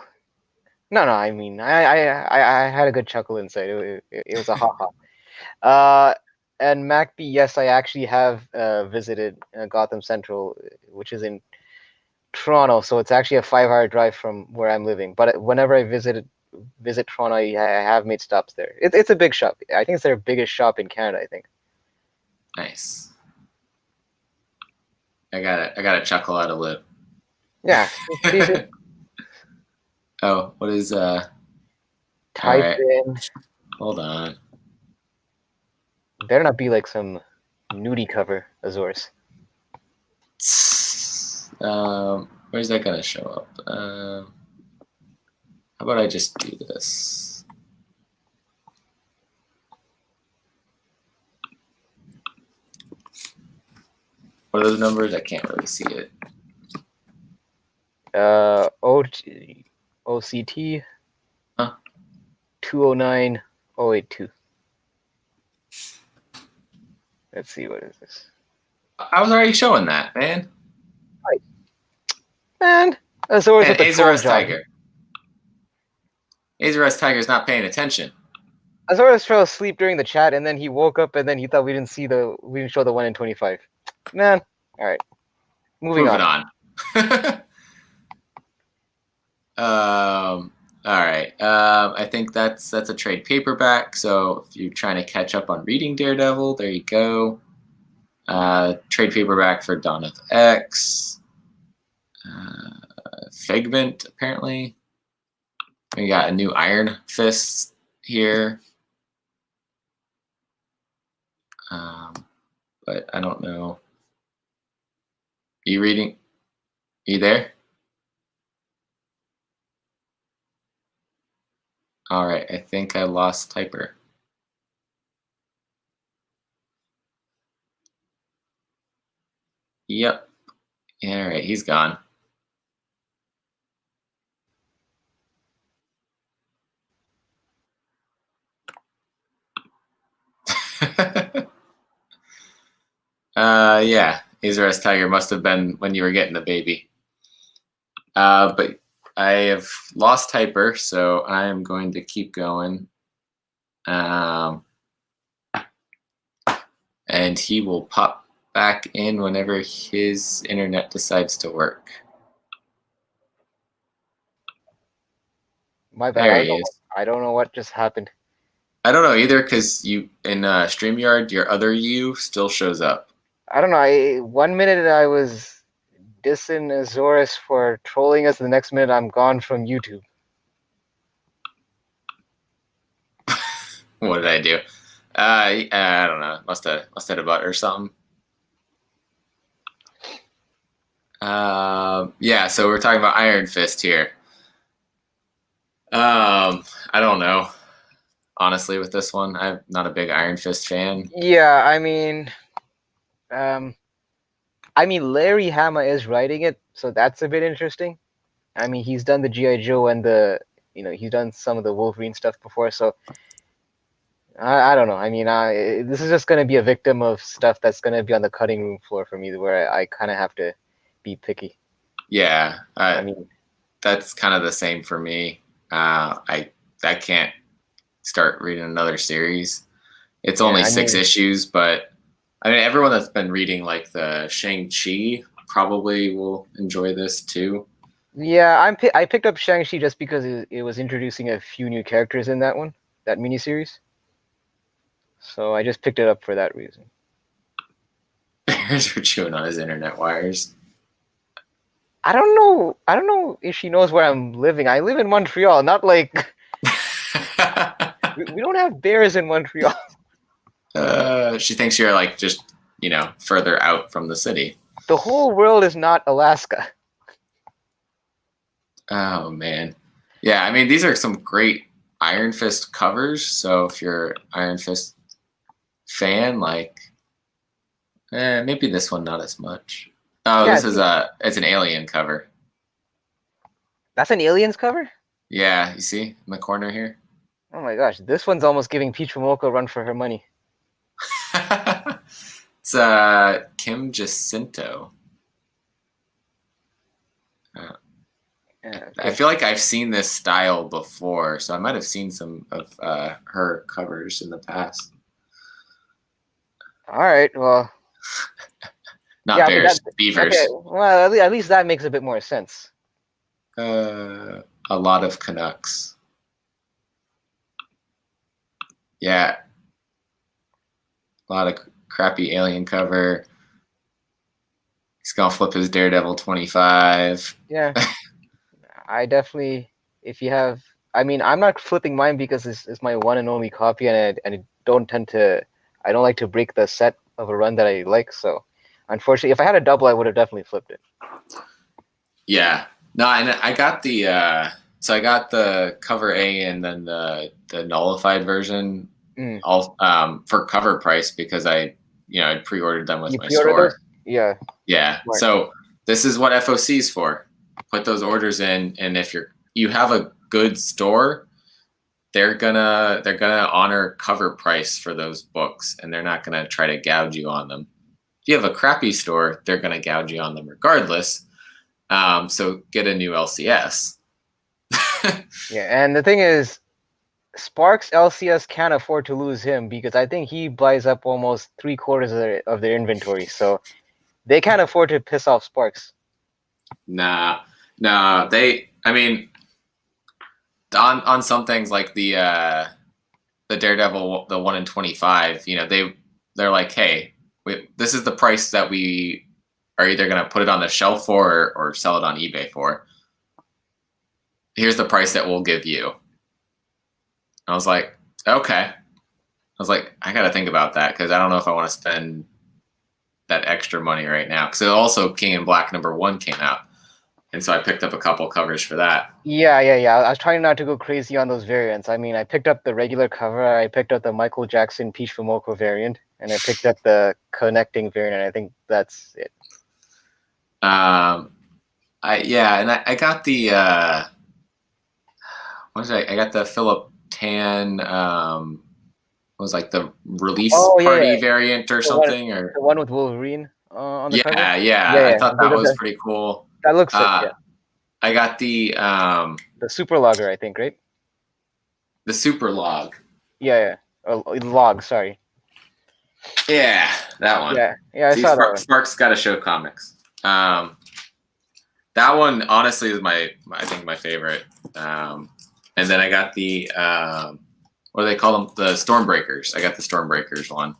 I mean, I had a good chuckle inside. It was a ha. And MacB, yes, I actually have visited Gotham Central, which is in Toronto. So it's actually a 5-hour drive from where I'm living. But whenever I visit Toronto, I have made stops there. It's a big shop. I think it's their biggest shop in Canada, I think. Nice. I gotta chuckle out a lip. Yeah. Oh, what is Type right. in. Hold on. Better not be like some nudie cover, Azores. Where's that gonna show up? How about I just do this? What are those numbers? I can't really see it. OCT. Huh? 209082. Let's see, what is this? I was already showing that, man. Right. Man, Azores with the Azores Tiger. Azores Tiger's not paying attention. Azores fell asleep during the chat, and then he woke up, and then he thought we didn't show the 1 in 25. Man, all right. Moving on. All right. I think that's a trade paperback. So if you're trying to catch up on reading Daredevil, there you go. Trade paperback for Dawn of X. Figment, apparently. We got a new Iron Fist here. But I don't know. Are you reading? Are you there? All right, I think I lost Typer. Yep. All right, he's gone. Yeah, Azores Tiger must have been when you were getting the baby. But I have lost Typer, so I am going to keep going. And he will pop back in whenever his internet decides to work. My bad. There he is. I don't know what just happened. I don't know either, because you in StreamYard, your other you still shows up. I don't know. 1 minute I was dissing Azores for trolling us. The next minute I'm gone from YouTube. What did I do? I don't know. Must have hit a button or something. Yeah, so we're talking about Iron Fist here. I don't know. Honestly, with this one, I'm not a big Iron Fist fan. Yeah, I mean, Larry Hama is writing it, so that's a bit interesting. I mean, he's done the G.I. Joe and he's done some of the Wolverine stuff before, so I don't know. I mean, this is just going to be a victim of stuff that's going to be on the cutting room floor for me, where I kind of have to be picky. Yeah, I mean, that's kind of the same for me. I can't start reading another series. It's only 6 issues, but I mean, everyone that's been reading like the Shang-Chi probably will enjoy this too. Yeah, I picked up Shang-Chi just because it was introducing a few new characters in that miniseries. So I just picked it up for that reason. Bears are chewing on his internet wires. I don't know. I don't know if she knows where I'm living. I live in Montreal, not like we don't have bears in Montreal. She thinks you're like just, further out from the city. The whole world is not Alaska. Oh man. Yeah, I mean these are some great Iron Fist covers. So if you're Iron Fist fan, like maybe this one not as much. Oh, Yeah, this is it's an Alien cover. That's an Aliens cover? Yeah, you see in the corner here? Oh my gosh, this one's almost giving Peach Momoko a run for her money. It's Kim Jacinto. I feel like I've seen this style before, so I might have seen some of her covers in the past. All right, well. Not bears, beavers. Okay, well, at least that makes a bit more sense. A lot of Canucks. Yeah. A lot of crappy Alien cover. He's gonna flip his Daredevil 25. Yeah. I definitely, if you have, I mean, I'm not flipping mine because it's my one and only copy, and I don't like to break the set of a run that I like, so unfortunately, if I had a double, I would have definitely flipped it. Yeah. No, and I got the so I got the cover A and then the nullified version all for cover price because I pre-ordered them with my store. Those? Yeah. Yeah. Right. So this is what FOC is for. Put those orders in, and if you have a good store, they're gonna honor cover price for those books, and they're not gonna try to gouge you on them. If you have a crappy store, they're gonna gouge you on them regardless. So get a new LCS. Yeah, and the thing is, Sparks LCS can't afford to lose him because I think he buys up almost 3/4 of their inventory, so they can't afford to piss off Sparks. Nah. I mean, on some things like the Daredevil, the 1 in 25, they're like, hey, this is the price that we are either going to put it on the shelf for or sell it on eBay for. Here's the price that we'll give you. I was like, okay. I was like, I got to think about that because I don't know if I want to spend that extra money right now. Because also King in Black #1 came out. And so I picked up a couple covers for that. Yeah. I was trying not to go crazy on those variants. I mean, I picked up the regular cover. I picked up the Michael Jackson Peach Momoko variant. And I picked up the connecting variant. And I think that's it. I got the I got the Philip Tan was like the release party variant or something, or the one with Wolverine on the cover. Yeah. I thought that was pretty cool. That looks sick, yeah. I got the Super Logger, I think, right? The Super Log. Yeah. Log, sorry. Yeah, that one. Yeah, I saw that one. Sparks got to show comics. That one honestly is I think my favorite. And then I got the what do they call them? The Stormbreakers. I got the Stormbreakers one.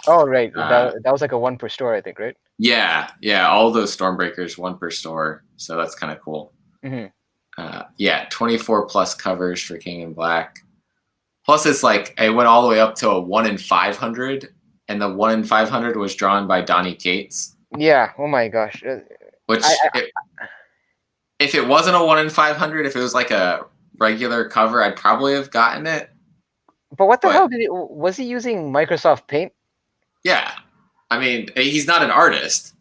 Oh right, that was like a 1 per store, I think, right? Yeah. All those Stormbreakers, 1 per store. So that's kind of cool. Mm-hmm. 24 plus covers for King in Black. Plus, it's like it went all the way up to a 1 in 500, and the 1 in 500 was drawn by Donnie Cates. Yeah. Oh my gosh. Which, if it wasn't a 1 in 500, if it was like a regular cover, I'd probably have gotten it. But what the hell was he using Microsoft Paint? Yeah. I mean, he's not an artist.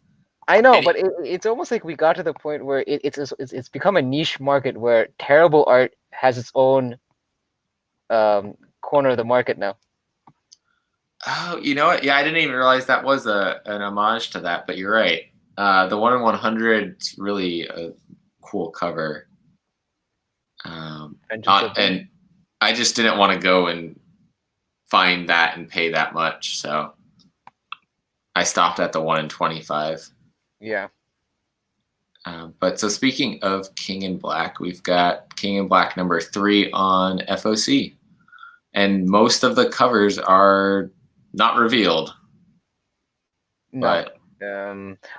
I know, but it's almost like we got to the point where it's become a niche market where terrible art has its own corner of the market now. Oh, you know what? Yeah, I didn't even realize that was an homage to that, but you're right. The 1 in 100 is really a cool cover. And I just didn't want to go and find that and pay that much, so I stopped at the 1 in 25. Yeah. But so speaking of King in Black, we've got King in Black #3 on FOC. And most of the covers are not revealed. No.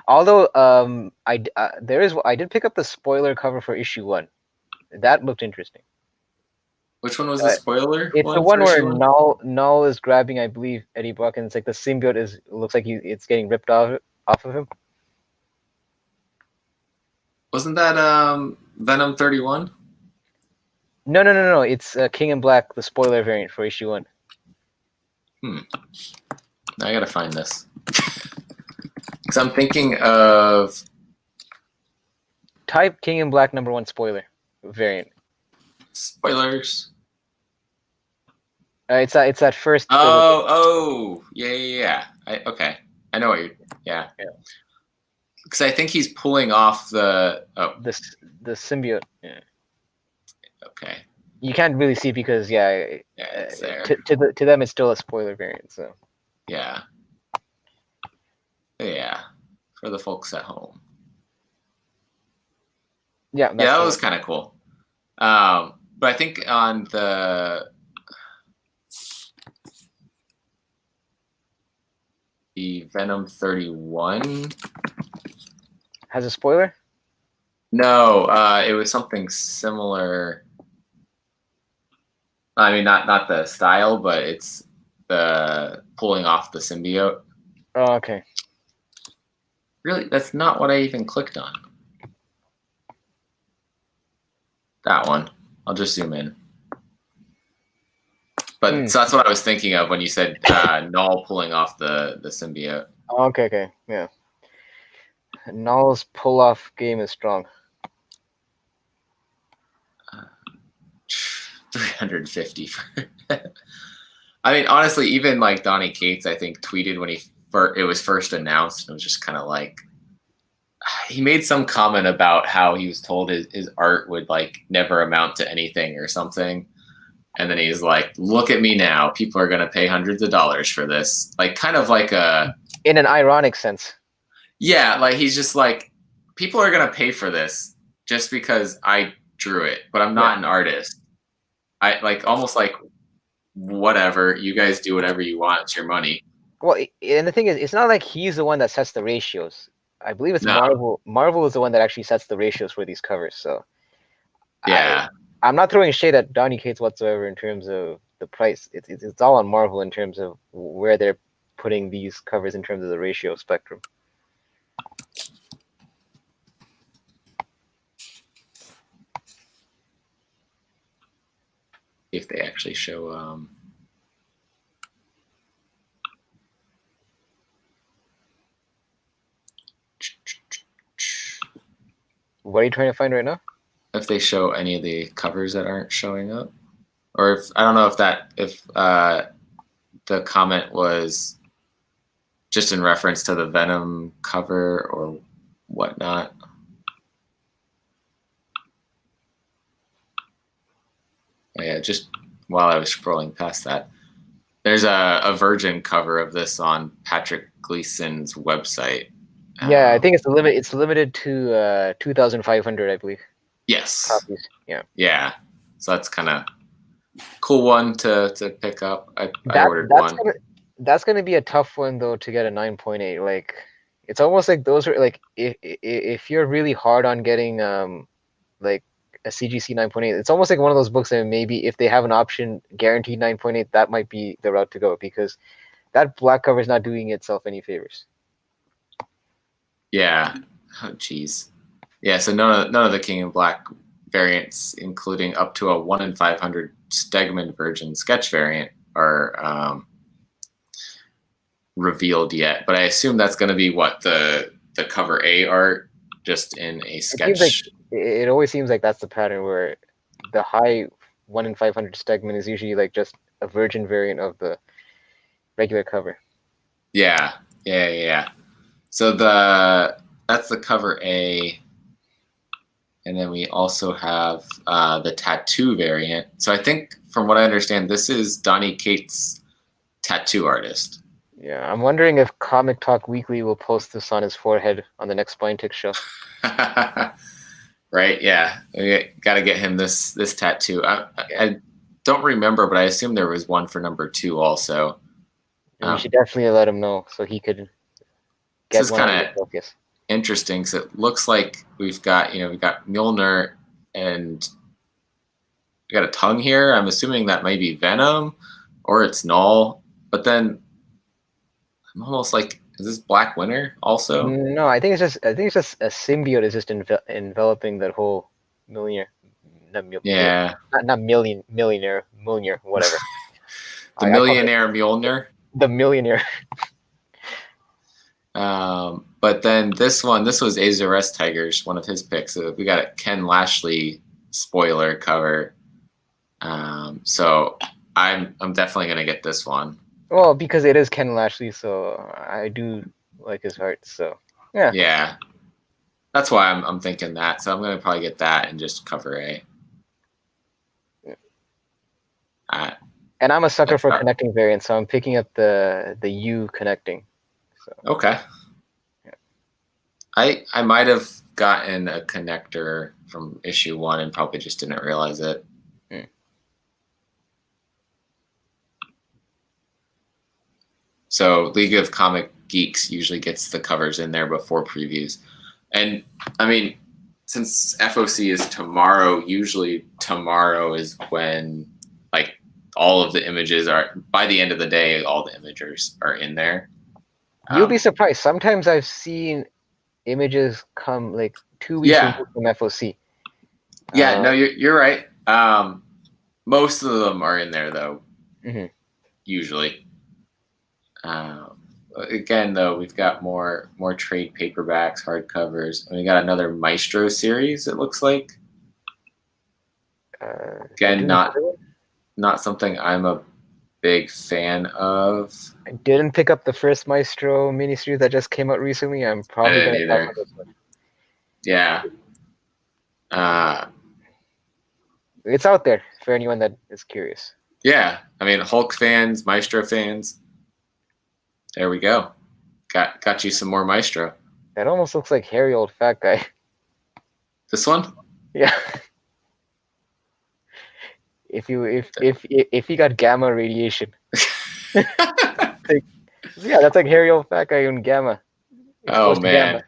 Although I did pick up the spoiler cover for issue 1. That looked interesting. Which one was the spoiler? It's the one where Null is grabbing, I believe, Eddie Brock, and it's like the symbiote looks like it's getting ripped off of him. Wasn't that Venom 31? No. It's King in Black, the spoiler variant for issue 1. Now I gotta find this. Because I'm thinking of... Type King in Black #1 spoiler variant. Spoilers. It's that first... Yeah. Okay. I know what you're... Yeah. Because I think he's pulling off the... The symbiote. Yeah. Okay. You can't really see because it's there. To them it's still a spoiler variant. So. Yeah. For the folks at home. Yeah. That was kind of cool. But I think on the Venom 31 has a spoiler. No, it was something similar. I mean, not the style, but it's the pulling off the symbiote. Oh, okay. Really, that's not what I even clicked on. That one. I'll just zoom in. But so that's what I was thinking of when you said Null pulling off the symbiote. Okay, yeah. Null's pull-off game is strong. 350. I mean, honestly, even like Donnie Cates, I think, tweeted when it was first announced. It was just kind of like, he made some comment about how he was told his art would like never amount to anything or something. And then he's like, look at me now. People are going to pay hundreds of dollars for this. Like, kind of like in an ironic sense. Yeah, like he's just like, people are going to pay for this just because I drew it, but I'm not an artist. I like almost like, whatever, you guys do whatever you want. It's your money. Well, and the thing is, it's not like he's the one that sets the ratios. I believe it's Marvel. Marvel is the one that actually sets the ratios for these covers. So yeah, I'm not throwing shade at Donnie Cates whatsoever in terms of the price. It's all on Marvel in terms of where they're putting these covers in terms of the ratio spectrum. If they actually show what are you trying to find right now? If they show any of the covers that aren't showing up, or if I don't know if the comment was just in reference to the Venom cover or whatnot. Yeah, just while I was scrolling past that, there's a Virgin cover of this on Patrick Gleason's website. Yeah, I think it's limited to 2,500, I believe. Yes. Copies. Yeah. Yeah. So that's kind of cool one to pick up. I ordered one. That's gonna be a tough one though to get a 9.8. Like, it's almost like those are like if you're really hard on getting like a CGC 9.8, it's almost like one of those books that maybe if they have an option guaranteed 9.8, that might be the route to go, because that black cover is not doing itself any favors. Yeah. Oh, geez. Yeah. So none of the King in Black variants, including up to a 1 in 500 Stegman Virgin sketch variant, are revealed yet. But I assume that's going to be what the cover A art, just in a sketch. It always seems like that's the pattern where the high 1 in 500 Stegman is usually like just a Virgin variant of the regular cover. Yeah. So that's the cover A, and then we also have the tattoo variant. So I think, from what I understand, this is Donnie Cates' tattoo artist. Yeah, I'm wondering if Comic Talk Weekly will post this on his forehead on the next Spine Tick show. Right? Yeah, we got to get him this tattoo. I don't remember, but I assume there was one for #2 also. We should definitely let him know so he could get one on the focus. Interesting, because it looks like we've got Mjolnir and we got a tongue here. I'm assuming that might be Venom or it's Null, but then I'm almost like, is this Black Winter also? No, I think it's just a symbiote is just enveloping that whole millionaire. Not millionaire, whatever. The millionaire Mjolnir. The millionaire. But then this was Azores Tigers, one of his picks. So we got a Ken Lashley spoiler cover. So I'm definitely gonna get this one. Well, because it is Ken Lashley, so I do like his art. So yeah. Yeah, that's why I'm thinking that. So I'm gonna probably get that and just cover A. And I'm a sucker for connecting variants, so I'm picking up the U connecting. So. Okay. Yeah. I might have gotten a connector from issue 1 and probably just didn't realize it. So League of Comic Geeks usually gets the covers in there before previews. And I mean, since FOC is tomorrow, usually tomorrow is when like all of the images are, by the end of the day, all the images are in there. You'll be surprised. Sometimes I've seen images come like 2 weeks from FOC. Yeah, no, you're right. Most of them are in there though. Mm-hmm. Usually. Again, though, we've got more trade paperbacks, hardcovers, and we got another Maestro series. It looks like. Again, not something I'm a big fan of. I didn't pick up the first Maestro miniseries that just came out recently. I'm probably going to cover this one. Yeah. It's out there for anyone that is curious. Yeah, I mean, Hulk fans, Maestro fans. There we go. Got you some more Maestro. That almost looks like hairy old fat guy. This one? Yeah. If he got gamma radiation. Yeah, that's like hairy old fat guy in gamma. Oh man.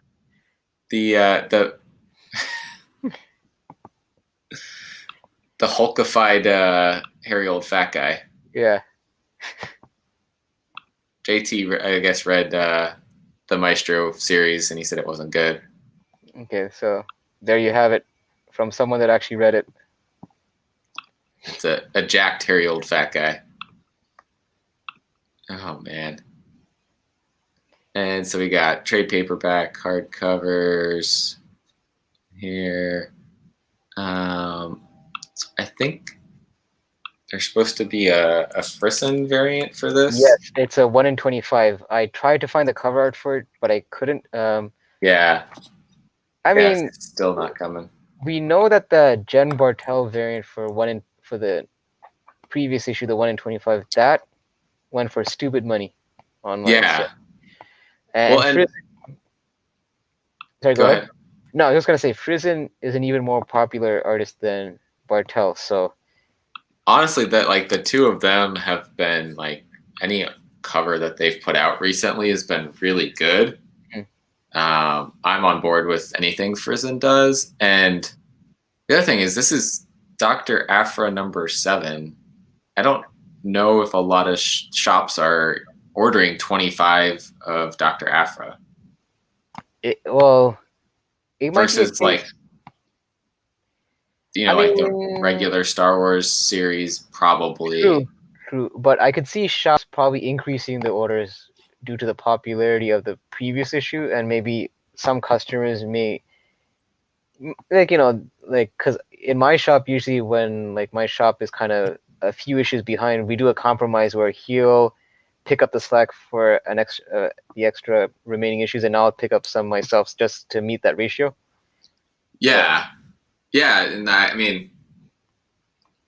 The the Hulkified hairy old fat guy. Yeah. JT, I guess, read the Maestro series and he said it wasn't good. Okay, so there you have it from someone that actually read it. It's a jacked, hairy old fat guy. Oh man. And so we got trade paperback, hardcovers here. So I think there's supposed to be a Frisson variant for this. Yes, it's a 1 in 25. I tried to find the cover art for it, but I couldn't. Yeah. I mean, it's still not coming. We know that the Jen Bartel variant for the previous issue, the 1 in 25, that went for stupid money online. Yeah. And sorry, go ahead. No, I was just gonna say Frisson is an even more popular artist than Bartel, so. Honestly, that like the two of them have been like any cover that they've put out recently has been really good. I'm on board with anything Frisson does, and the other thing is this is Dr. Aphra number 7. I don't know if a lot of shops are ordering 25 of Dr. Aphra. It versus like the regular Star Wars series probably. True, but I could see shops probably increasing the orders due to the popularity of the previous issue, and maybe some customers may because in my shop usually when like my shop is kind of a few issues behind, we do a compromise where he'll pick up the slack for the extra remaining issues, and I'll pick up some myself just to meet that ratio. Yeah. And I mean,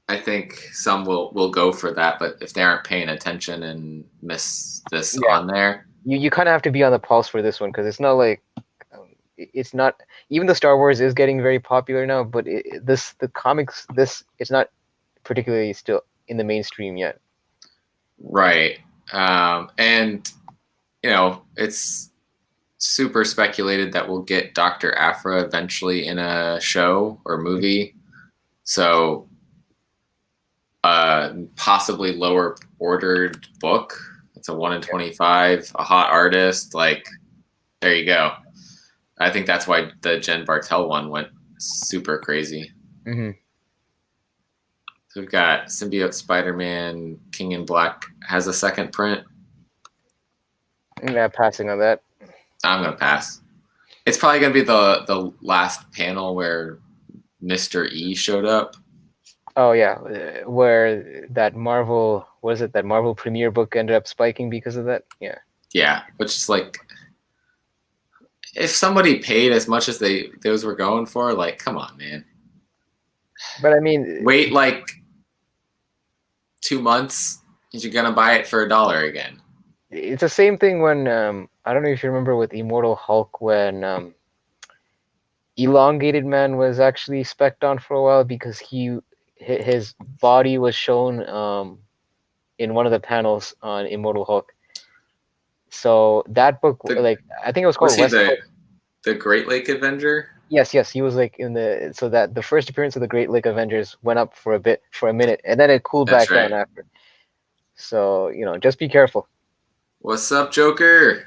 I think some will go for that, but if they aren't paying attention and miss this on there, you kind of have to be on the pulse for this one, because it's not like it's not, even though Star Wars is getting very popular now, but the comics it's not particularly still in the mainstream yet. Right. And it's super speculated that we'll get Dr. Aphra eventually in a show or movie. So possibly lower ordered book. It's a 1 in 25, a hot artist. Like, there you go. I think that's why the Jen Bartel one went super crazy. Mm-hmm. So we've got Symbiote Spider-Man, King in Black has a second print. Yeah, passing on that. I'm gonna pass. It's probably gonna be the last panel where Mr. E showed up. Oh yeah, where that Marvel that Marvel premiere book ended up spiking because of that. Yeah. Yeah, which is like, if somebody paid as much as those were going for, like, come on, man. But I mean, wait like 2 months, and you're gonna buy it for $1 again. It's the same thing when I don't know if you remember with Immortal Hulk when Elongated Man was actually spec'd on for a while because his body was shown in one of the panels on Immortal Hulk. So that book, I think it was called Was he the Great Lake Avenger? Yes, he was like so that the first appearance of the Great Lake Avengers went up for a minute, and then it cooled back down after. So, just be careful. What's up, Joker?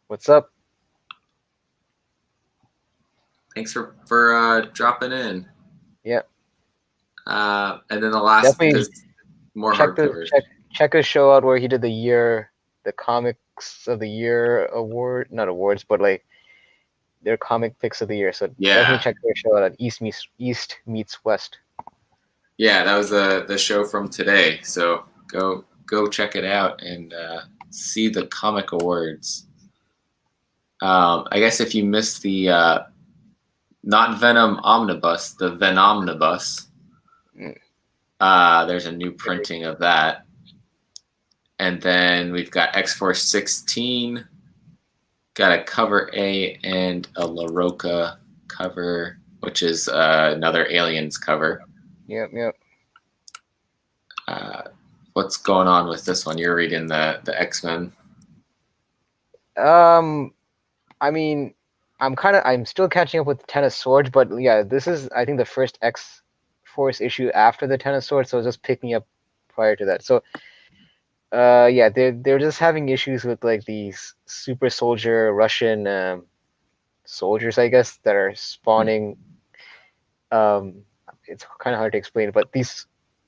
What's up? Thanks for dropping in. Yeah. And then the last, because more hardcovers. Check his show out where he did the Comics of the Year award, not awards, but like their comic picks of the year. So definitely check their show out at East Meets West. Yeah, that was the show from today. So go check it out and see the comic awards. I guess if you missed the not Venom Omnibus, the Venomnibus, there's a new printing of that. And then we've got X-Force 16, got a cover A and a La Roca cover, which is another Aliens cover. Yep. What's going on with this one? You're reading the X-Men. I mean, I'm still catching up with Ten of Swords, but yeah, this is, I think, the first X-Force issue after the Ten of Swords, so just picking up prior to that. So yeah, they're just having issues with like these super soldier Russian soldiers, I guess, that are spawning. It's kind of hard to explain, but these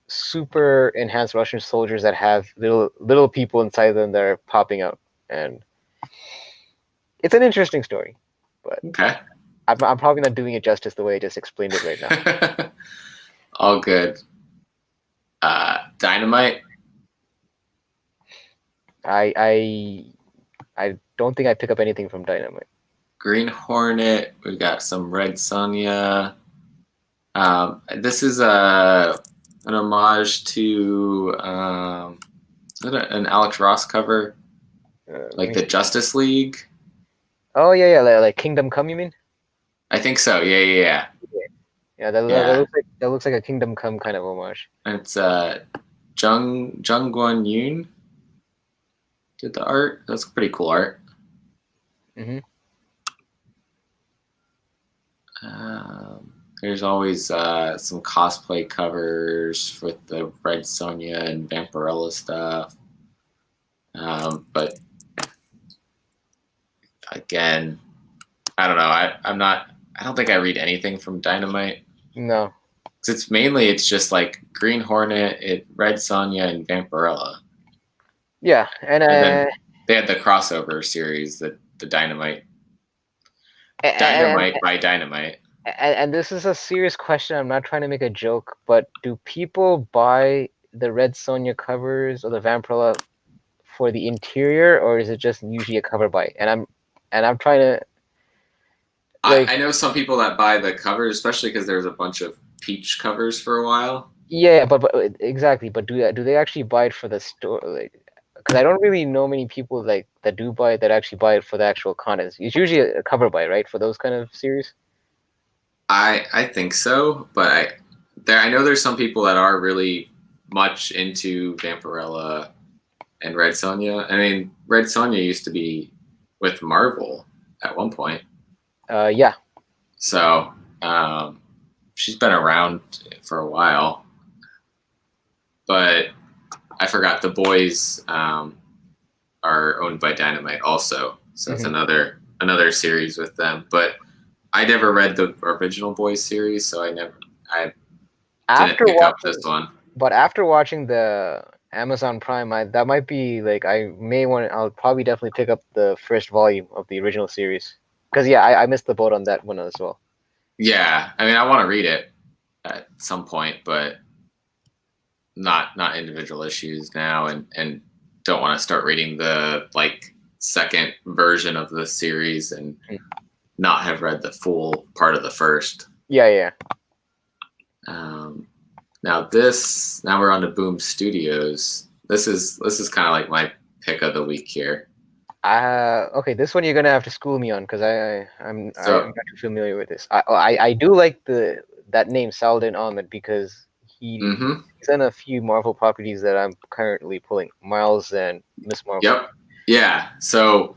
super enhanced Russian soldiers that have little people inside them that are popping out, and it's an interesting story. But okay, I'm probably not doing it justice the way I just explained it right now. All good. Dynamite. I don't think I pick up anything from Dynamite. Green Hornet. We got some Red Sonja. This is an homage to an Alex Ross cover, like the Justice League. Oh yeah, like Kingdom Come, you mean? I think so. Yeah. Yeah, that looks like a Kingdom Come kind of homage. And it's Jung Guan-yoon did the art. That's pretty cool art. Mm-hmm. There's always some cosplay covers with the Red Sonja and Vampirella stuff. But again, I don't know. I don't think I read anything from Dynamite. No. Because it's just like Green Hornet, Red Sonja, and Vampirella. Yeah, and then they had the crossover series, the Dynamite by Dynamite. And this is a serious question. I'm not trying to make a joke, but do people buy the Red Sonja covers or the Vampirella for the interior, or is it just usually a cover buy? And I'm trying to. I know some people that buy the covers, especially because there's a bunch of Peach covers for a while. Yeah, but exactly. But do they actually buy it for the store? Because I don't really know many people that do buy it, that actually buy it for the actual content. It's usually a cover buy, right, for those kind of series. I think so, but I know there's some people that are really much into Vampirella and Red Sonja. I mean, Red Sonja used to be with Marvel. at one point. Yeah. So she's been around for a while. But I forgot the boys are owned by Dynamite also. So it's another series with them. But I never read the original Boys series, so I didn't pick up this one. But after watching the Amazon Prime, that might be like I'll probably definitely pick up the first volume of the original series. Because I missed the boat on that one as well. Yeah, I mean I want to read it at some point, but not individual issues now, and don't want to start reading the second version of the series and not have read the full part of the first. Yeah. Now we're on to Boom Studios. This is kind of like my pick of the week here. Okay, this one you're gonna have to school me on because I'm not too familiar with this. I do like that name Saladin Ahmed because he's done a few Marvel properties that I'm currently pulling, Miles and Miss Marvel. Yep. Yeah. So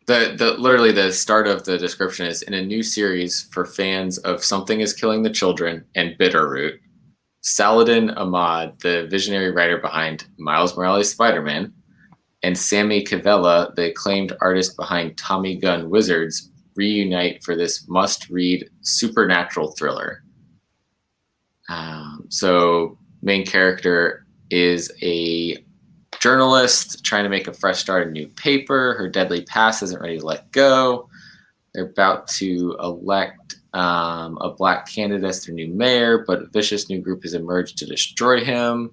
the literally the start of the description is in a new series for fans of Something is Killing the Children and Bitterroot. Saladin Ahmad, the visionary writer behind Miles Morales' Spider-Man, and Sammy Cavella, the acclaimed artist behind Tommy Gun Wizards, reunite for this must-read supernatural thriller. So main character is a journalist trying to make a fresh start in a new paper. Her deadly past isn't ready to let go. They're about to elect a black candidate as their new mayor, but a vicious new group has emerged to destroy him.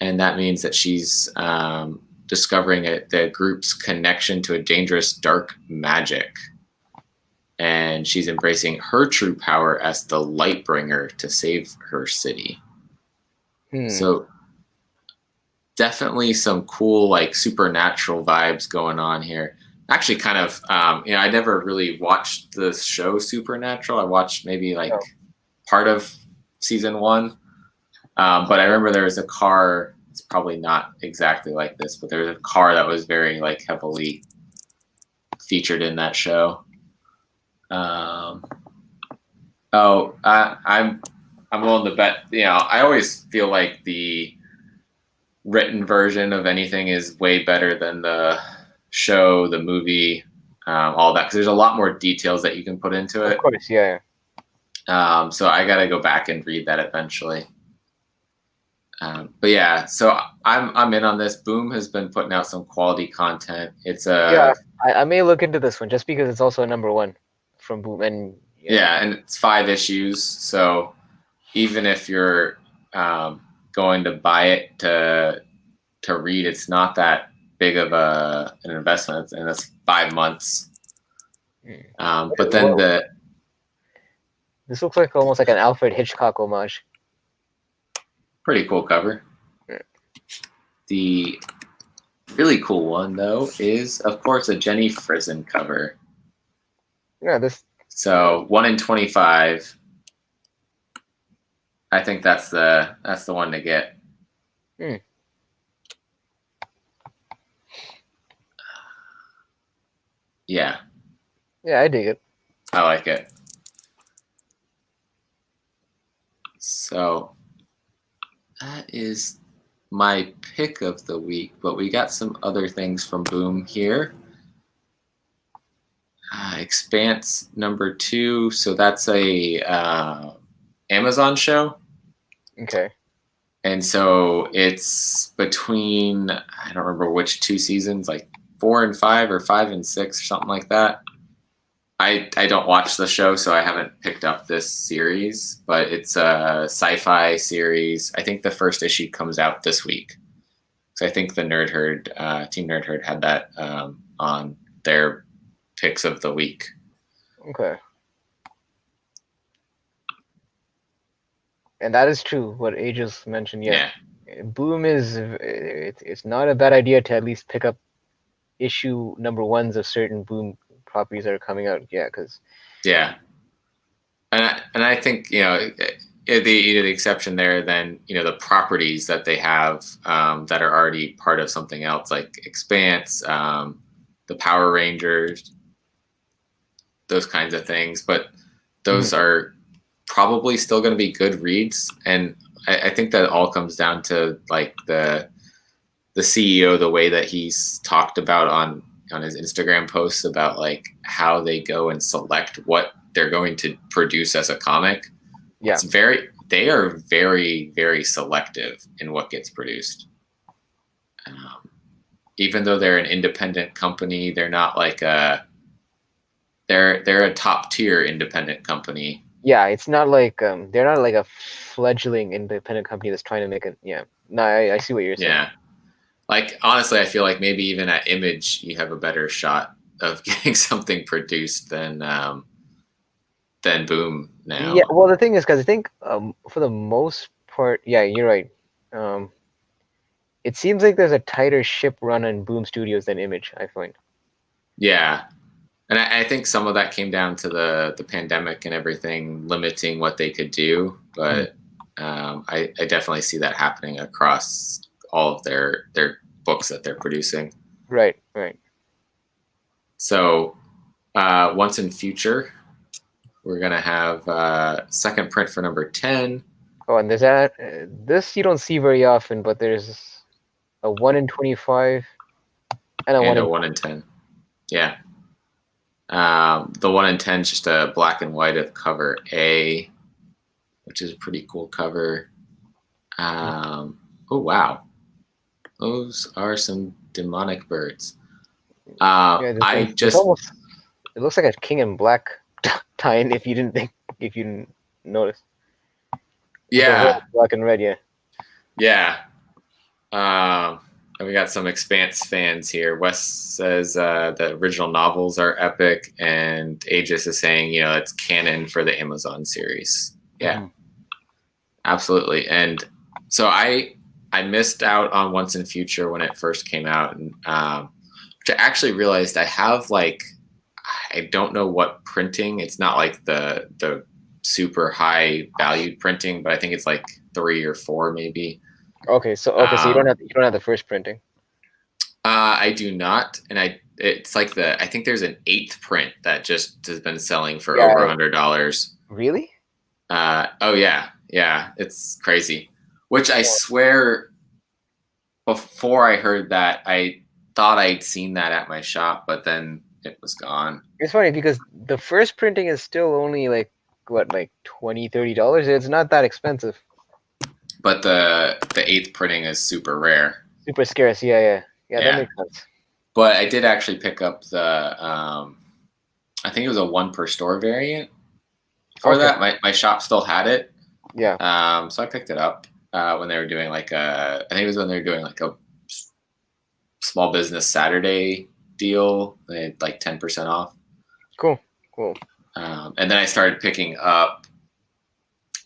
And that means that she's discovering the group's connection to a dangerous dark magic. And she's embracing her true power as the Lightbringer to save her city. So definitely some cool supernatural vibes going on here. Actually kind of I never really watched the show Supernatural. I watched maybe part of season 1. But I remember there was a car, it's probably not exactly like this, but there was a car that was very heavily featured in that show. I'm willing to bet, I always feel like the written version of anything is way better than the show, the movie, all that, because there's a lot more details that you can put into it. Of course, yeah. So I gotta go back and read that eventually. But yeah, so I'm in on this. Boom has been putting out some quality content. It's I may look into this one just because it's also a #1 from Boom, and and it's 5 issues. So even if you're going to buy it to read, it's not that big of an investment, and that's 5 months. But then this looks like almost like an Alfred Hitchcock homage. Pretty cool cover. Yeah. The really cool one though is, of course, a Jenny Frison cover. Yeah, this. So 1 in 25. I think that's the one to get. Yeah. Yeah, I dig it. I like it. So that is my pick of the week, but we got some other things from Boom here. Expanse #2, so that's a Amazon show. Okay. And so it's between, I don't remember which 2 seasons, 4 and 5 or 5 and 6 or something like that. I don't watch the show, so I haven't picked up this series, but it's a sci-fi series. I think the first issue comes out this week. So I think the Nerd Herd, Team Nerd Herd had that on their picks of the week. Okay. And that is true, what Aegis mentioned. Yeah. Boom is, it's not a bad idea to at least pick up issue #1s of certain Boom properties that are coming out. Yeah, because. Yeah. And I think, the exception there, then, the properties that they have that are already part of something else, like Expanse, the Power Rangers, those kinds of things, but those are probably still going to be good reads. And I think that all comes down to like the CEO, the way that he's talked about on his Instagram posts about like how they go and select what they're going to produce as a comic. Yeah. They are very, very selective in what gets produced. Even though they're an independent company, they're not like they're a top tier independent company. Yeah, it's not like they're not like a fledgling independent company that's trying to make it. Yeah, no, I see what you're saying. Yeah, like honestly, I feel like maybe even at Image, you have a better shot of getting something produced than Boom now. Yeah, well, the thing is, because I think for the most part, yeah, you're right. It seems like there's a tighter ship run on Boom Studios than Image, I find. Yeah, and I think some of that came down to the pandemic and everything limiting what they could do, but I definitely see that happening across all of their books that they're producing. Right, right. So once in future, we're gonna have second print for number 10. Oh, and there's that. This you don't see very often, but there's a 1 in 25 and a 1 in 10. Yeah. The 1 in 10 is just a black and white of cover A, which is a pretty cool cover. Oh, wow. Those are some demonic birds. Yeah, it looks like a king in black tie-in if you didn't notice. Yeah. Black and red, yeah. Yeah. And we got some Expanse fans here. Wes says the original novels are epic, and Aegis is saying, it's canon for the Amazon series. Yeah, absolutely. And so I missed out on Once in Future when it first came out, and which I actually realized I have I don't know what printing. It's not like the super high valued printing, but I think it's like 3 or 4 maybe. Okay, so you don't have the first printing. I do not, and it's like I think there's an 8th print that just has been selling for over $100. Really? Oh yeah, it's crazy. Which I swear, before I heard that, I thought I'd seen that at my shop, but then it was gone. It's funny because the first printing is still only like $20, $30. It's not that expensive. But the 8th printing is super rare. Super scarce, yeah. That makes sense. But I did actually pick up the I think it was a 1 per store variant for that. My shop still had it. Yeah. So I picked it up when they were doing I think it was when they were doing like a small business Saturday deal. They had like 10% off. Cool. And then I started picking up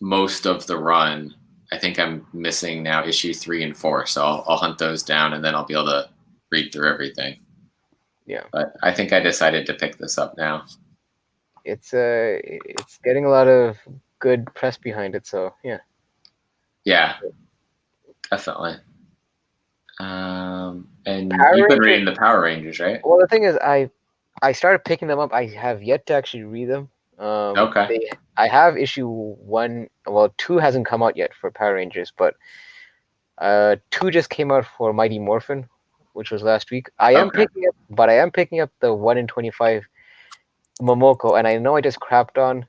most of the run. I think I'm missing now issue 3 and 4, so I'll hunt those down, and then I'll be able to read through everything. Yeah. But I think I decided to pick this up now. It's getting a lot of good press behind it, so yeah. Yeah, definitely. And you've been reading the Power Rangers, right? Well, the thing is, I started picking them up. I have yet to actually read them. Okay. I have issue 1. Well, 2 hasn't come out yet for Power Rangers, but 2 just came out for Mighty Morphin, which was last week. I am picking up the 1 in 25 Momoko, and I know I just crapped on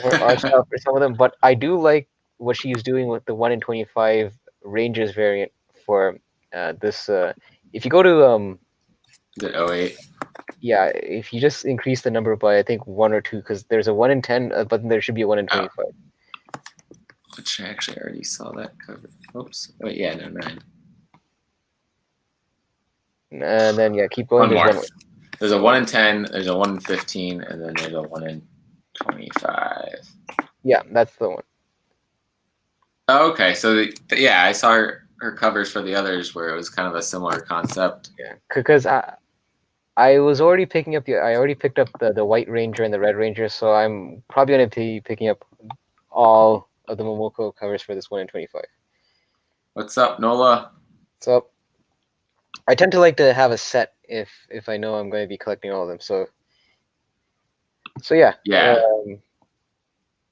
her stuff for some of them, but I do like what she's doing with the 1 in 25 Rangers variant for this. If you go to Is it 08? Yeah, if you just increase the number by I think 1 or 2, because there's a 1 in 10, but then there should be a 1 in 25. Which I actually already saw that cover. Oops. Oh yeah, no 9. And then keep going. One more. There's a 1 in 10. There's a 1 in 15, and then there's a 1 in 25. Yeah, that's the one. Oh, okay, so I saw her covers for the others where it was kind of a similar concept. Yeah, because I was already picking up I already picked up the White Ranger and the Red Ranger, so I'm probably going to be picking up all of the Momoko covers for this 1 in 25. What's up, Nola? So I tend to like to have a set if I know I'm going to be collecting all of them. So So yeah. Yeah.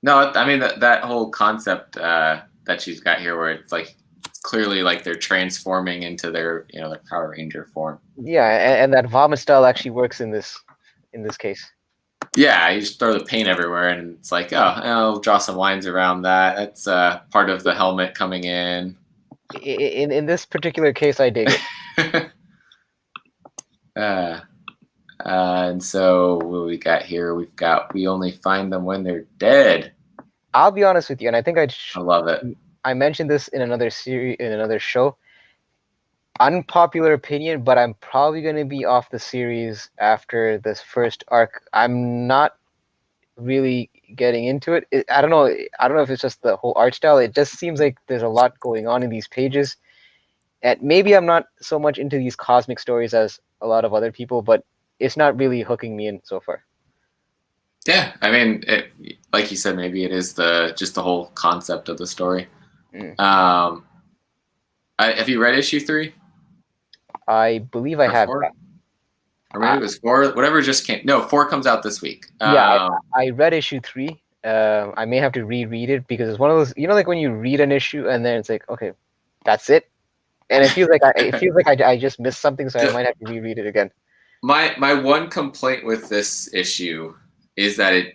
No, I mean that whole concept that she's got here, where it's like clearly like they're transforming into their their Power Ranger form. Yeah, and that vomit style actually works in this case. Yeah, you just throw the paint everywhere, and it's like, oh, I'll draw some lines around that. That's part of the helmet coming in. In this particular case, I dig it. And so what we got here? We only find them when they're dead. I'll be honest with you, and I think I love it. I mentioned this in another series, in another show. Unpopular opinion, but I'm probably going to be off the series after this first arc. I'm not really getting into it. I don't know if it's just the whole art style. It just seems like there's a lot going on in these pages. And maybe I'm not so much into these cosmic stories as a lot of other people, but it's not really hooking me in so far. Yeah, I mean, like you said, maybe it is just the whole concept of the story. Have you read issue 3? I believe I have. 4? Or maybe it was 4. Whatever just came. No, 4 comes out this week. Yeah, I read issue 3. I may have to reread it because it's one of those, like when you read an issue and then it's like, okay, that's it, and it feels like I just missed something, so I might have to reread it again. My one complaint with this issue is that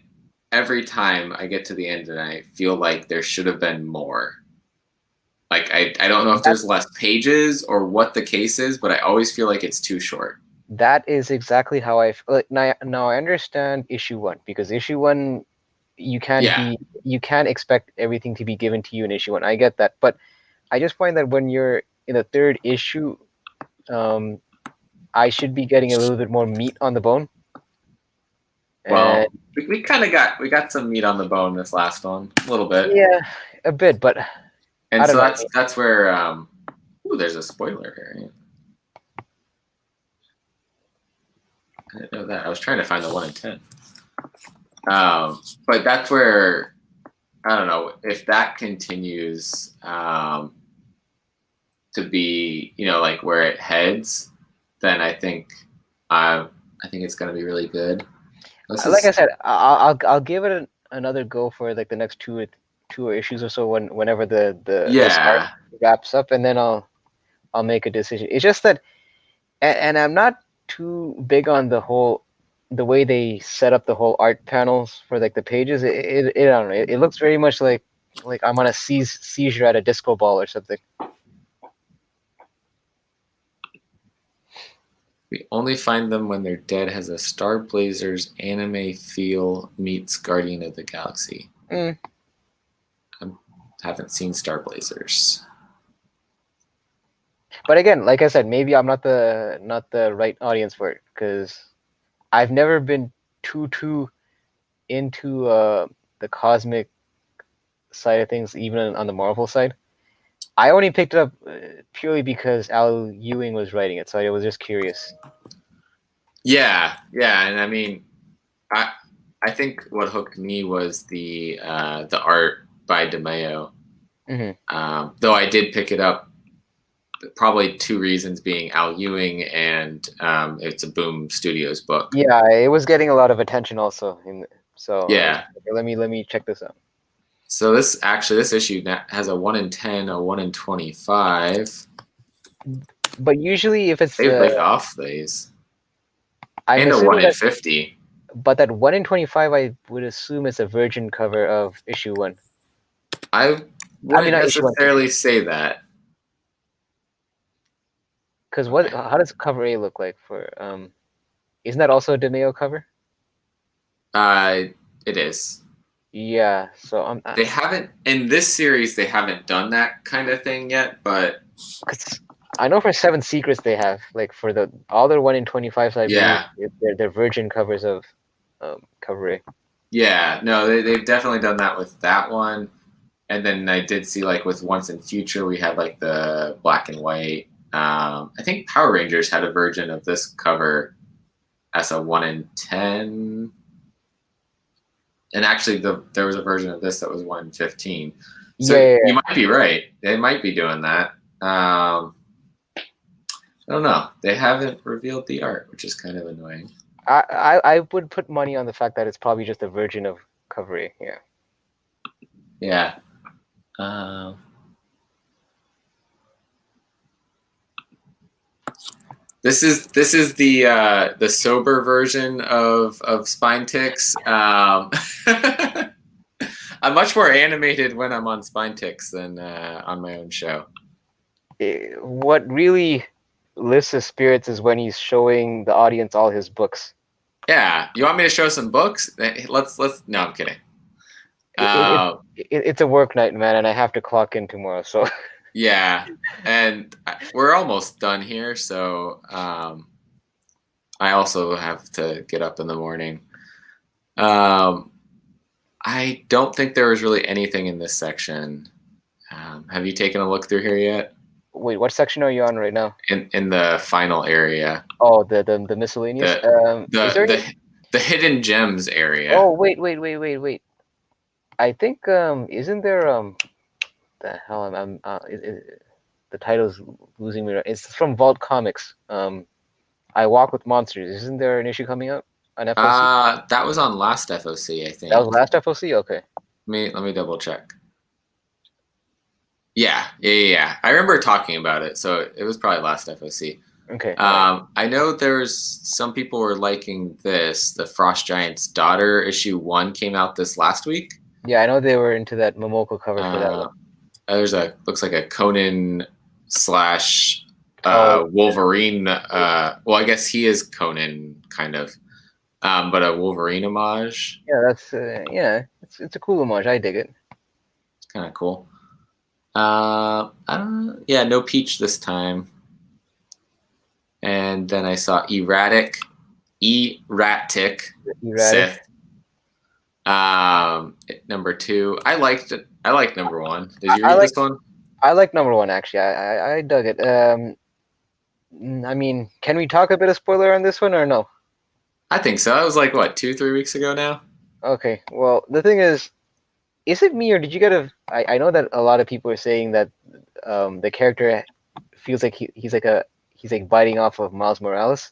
every time I get to the end and I feel like there should have been more. Like I don't know if there's less pages or what the case is, but I always feel like it's too short. That is exactly how I feel. Now I understand issue 1, because issue 1 you can't expect everything to be given to you in issue 1. I get that, but I just find that when you're in the 3rd issue, I should be getting a little bit more meat on the bone. Well, we kind of got some meat on the bone this last one, a little bit. Yeah, a bit, but and so that's where there's a spoiler here. I didn't know that. I was trying to find the 1 in 10. But that's where I don't know if that continues to be, like where it heads, then I think it's going to be really good. Like I said, I'll give it another go for like the next two issues or so whenever the start wraps up, and then I'll make a decision. It's just that, and I'm not too big on the way they set up the whole art panels for like the pages. I don't know. It looks very much like I'm on a seizure at a disco ball or something. We only find them when they're dead has a Star Blazers anime feel meets Guardian of the Galaxy. I haven't seen Star Blazers. But again, like I said, maybe I'm not the right audience for it, because I've never been too into the cosmic side of things, even on the Marvel side. I only picked it up purely because Al Ewing was writing it, so I was just curious. Yeah, and I mean, I think what hooked me was the art by DeMeo. Though I did pick it up, probably 2 reasons being Al Ewing and it's a Boom Studios book. Yeah, it was getting a lot of attention also. Yeah. Let me check this out. So this issue has a 1 in 10, a 1 in 25. But usually, if it's they off these, and a 1 in 50. But that 1 in 25, I would assume it's a virgin cover of issue 1. I wouldn't necessarily say that. Because how does cover A look like for? Isn't that also a DeMeo cover? It is. Yeah, so they haven't in this series. They haven't done that kind of thing yet, but I know for 7 Secrets they have, like for all their 1 in 25. So they're virgin covers of cover A. Yeah, no, they've definitely done that with that one, and then I did see like with Once and Future we had like the black and white. I think Power Rangers had a version of this cover as a 1 in 10. And actually, there was a version of this that was 1 in 15. So you might be right. They might be doing that. I don't know. They haven't revealed the art, which is kind of annoying. I would put money on the fact that it's probably just a version of Cover A. Yeah. Yeah. This is the sober version of Spine Ticks. I'm much more animated when I'm on Spine Ticks than on my own show. What really lifts his spirits is when he's showing the audience all his books. Yeah, you want me to show some books? Let's. No, I'm kidding. It's a work night, man, and I have to clock in tomorrow. So yeah, and we're almost done here. So I also have to get up in the morning. I don't think there was really anything in this section. Have you taken a look through here yet? Wait, what section are you on right now? In the final area. Oh, the miscellaneous. The hidden gems area. Oh, wait. I think isn't there the hell I'm the title's losing me. It's from Vault Comics. I Walk with Monsters. Isn't there an issue coming up on FOC? That was on last FOC, I think. That was last FOC. Okay. Let me double check. Yeah. I remember talking about it, so it was probably last FOC. Okay. I know there's some people were liking this. The Frost Giant's Daughter issue 1 came out this last week. Yeah, I know they were into that Momoko cover for that one. There's looks like a Conan / Wolverine. Well, I guess he is Conan kind of, but a Wolverine homage. Yeah, that's it's a cool homage. I dig it. It's kind of cool. I don't know. Yeah, no Peach this time. And then I saw Erratic Sith. Number 2. I liked it. I liked number 1. Did you read this one? I like number 1 actually. I dug it. I mean, can we talk a bit of spoiler on this one or no? I think so. That was like what, 2-3 weeks ago now? Okay. Well, the thing is it me or did you get a? I know that a lot of people are saying that the character feels like he's like biting off of Miles Morales,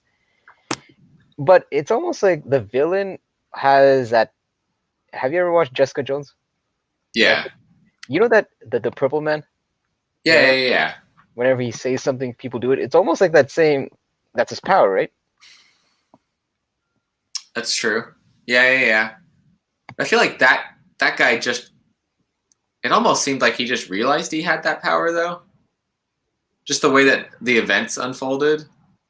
but it's almost like the villain has that. Have you ever watched Jessica Jones? Yeah. You know that the Purple Man? Yeah. Whenever he says something, people do it. It's almost like that same. That's his power, right? That's true. Yeah. I feel like that guy just. It almost seemed like he just realized he had that power, though. Just the way that the events unfolded.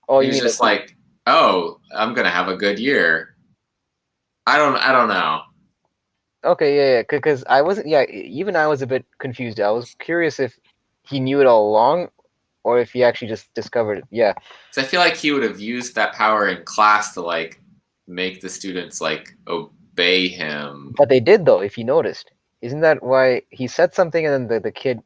Oh, he was just like, "Oh, I'm gonna have a good year." I don't know. Okay, yeah, because I wasn't. Yeah, even I was a bit confused. I was curious if he knew it all along, or if he actually just discovered it. Yeah. So I feel like he would have used that power in class to like make the students like obey him. But they did, though. If you noticed, isn't that why he said something and then the kid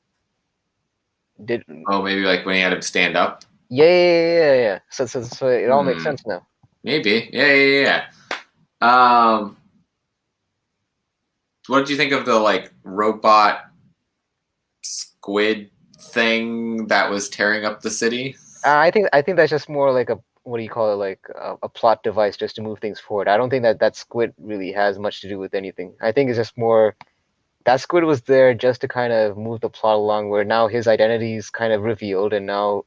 did? Oh, maybe like when he had him stand up. Yeah. So it all makes sense now. Maybe. Yeah. What did you think of the like robot squid thing that was tearing up the city? I think that's just more like a, what do you call it, like a plot device just to move things forward. I don't think that squid really has much to do with anything. I think it's just more that squid was there just to kind of move the plot along, where now his identity is kind of revealed and now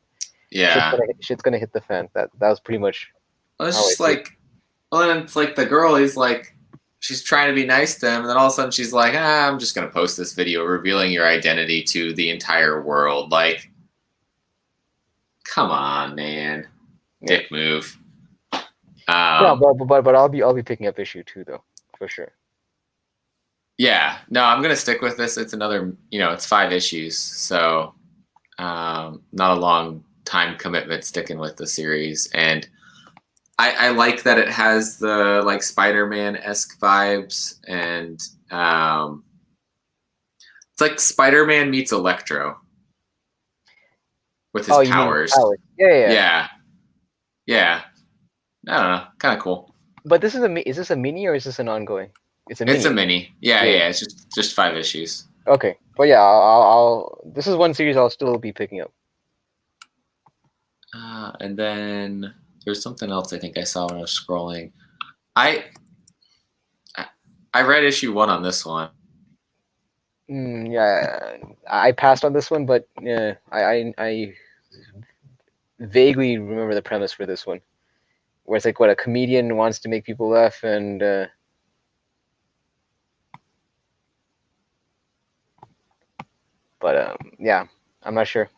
shit's gonna hit the fan. That was pretty much. Well, it's just like, well, and it's like the girl. He's like, she's trying to be nice to him, and then all of a sudden she's like, I'm just gonna post this video revealing your identity to the entire world. Like, come on, man, dick move. Yeah, but I'll be picking up issue 2 though, for sure. Yeah, no, I'm gonna stick with this. It's another, it's 5 issues, so not a long time commitment sticking with the series, and I like that it has the like Spider-Man-esque vibes, and it's like Spider-Man meets Electro with his powers. Yeah. I don't know, kind of cool. But is this a mini or is this an ongoing? It's a mini. Yeah. It's just 5 issues. Okay, but yeah, I'll this is one series I'll still be picking up. And then there's something else I think I saw when I was scrolling. I read issue 1 on this one. Yeah, I passed on this one, but yeah, I vaguely remember the premise for this one, where it's like what a comedian wants to make people laugh, and but yeah, I'm not sure.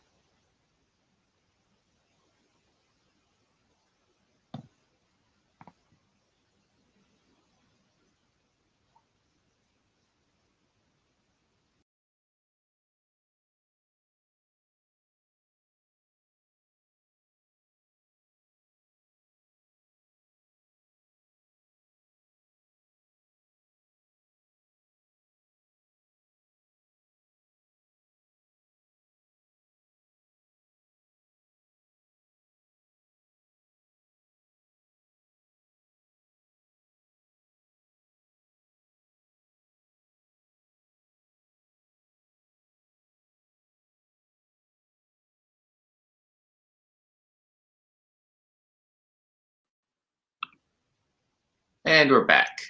And we're back.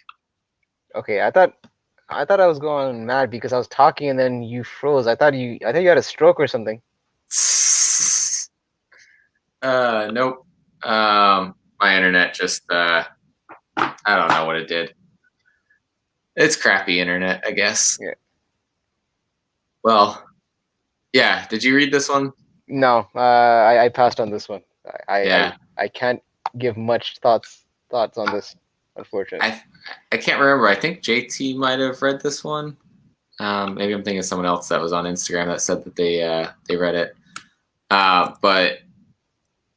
Okay, I thought I was going mad because I was talking and then you froze. I thought you had a stroke or something. Nope. My internet just I don't know what it did. It's crappy internet, I guess. Yeah. Well, yeah. Did you read this one? No, I passed on this one. Yeah. I can't give much thoughts on this, unfortunately. I can't remember. I think JT might have read this one. Maybe I'm thinking of someone else that was on Instagram that said that they read it. But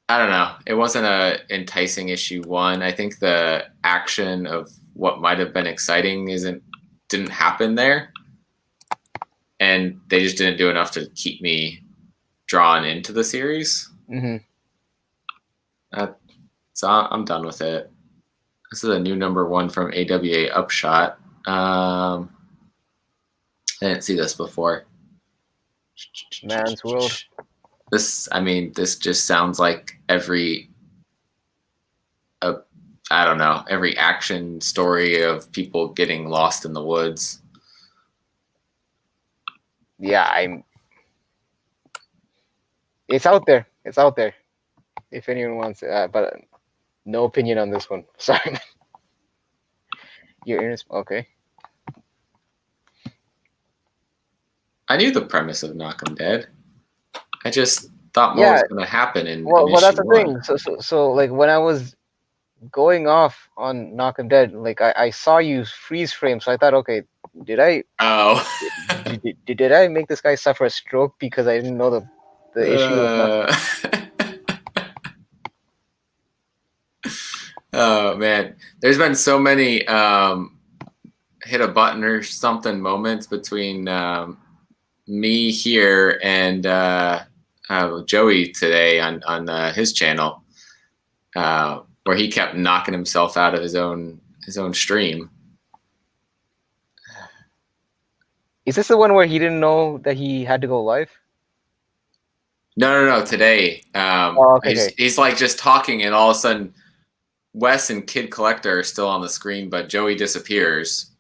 I don't know. It wasn't a enticing issue 1. I think the action of what might have been exciting didn't happen there, and they just didn't do enough to keep me drawn into the series. Mm-hmm. So I'm done with it. This is a new number 1 from AWA Upshot. I didn't see this before. Man's World. This just sounds like every action story of people getting lost in the woods. Yeah, it's out there. It's out there. If anyone wants it, but no opinion on this one. Sorry. Your ears, okay. I knew the premise of Knock 'em Dead. I just thought more was going to happen in well, that's the 1. thing. So like when I was going off on Knock 'em Dead, like I saw you freeze frame, so I thought, okay, did I did I make this guy suffer a stroke because I didn't know the issue was not. Oh man, there's been so many hit a button or something moments between me here and Joey today on his channel, where he kept knocking himself out of his own stream. Is this the one where he didn't know that he had to go live? No. Today, okay. He's like just talking, and all of a sudden, Wes and Kid Collector are still on the screen, but Joey disappears.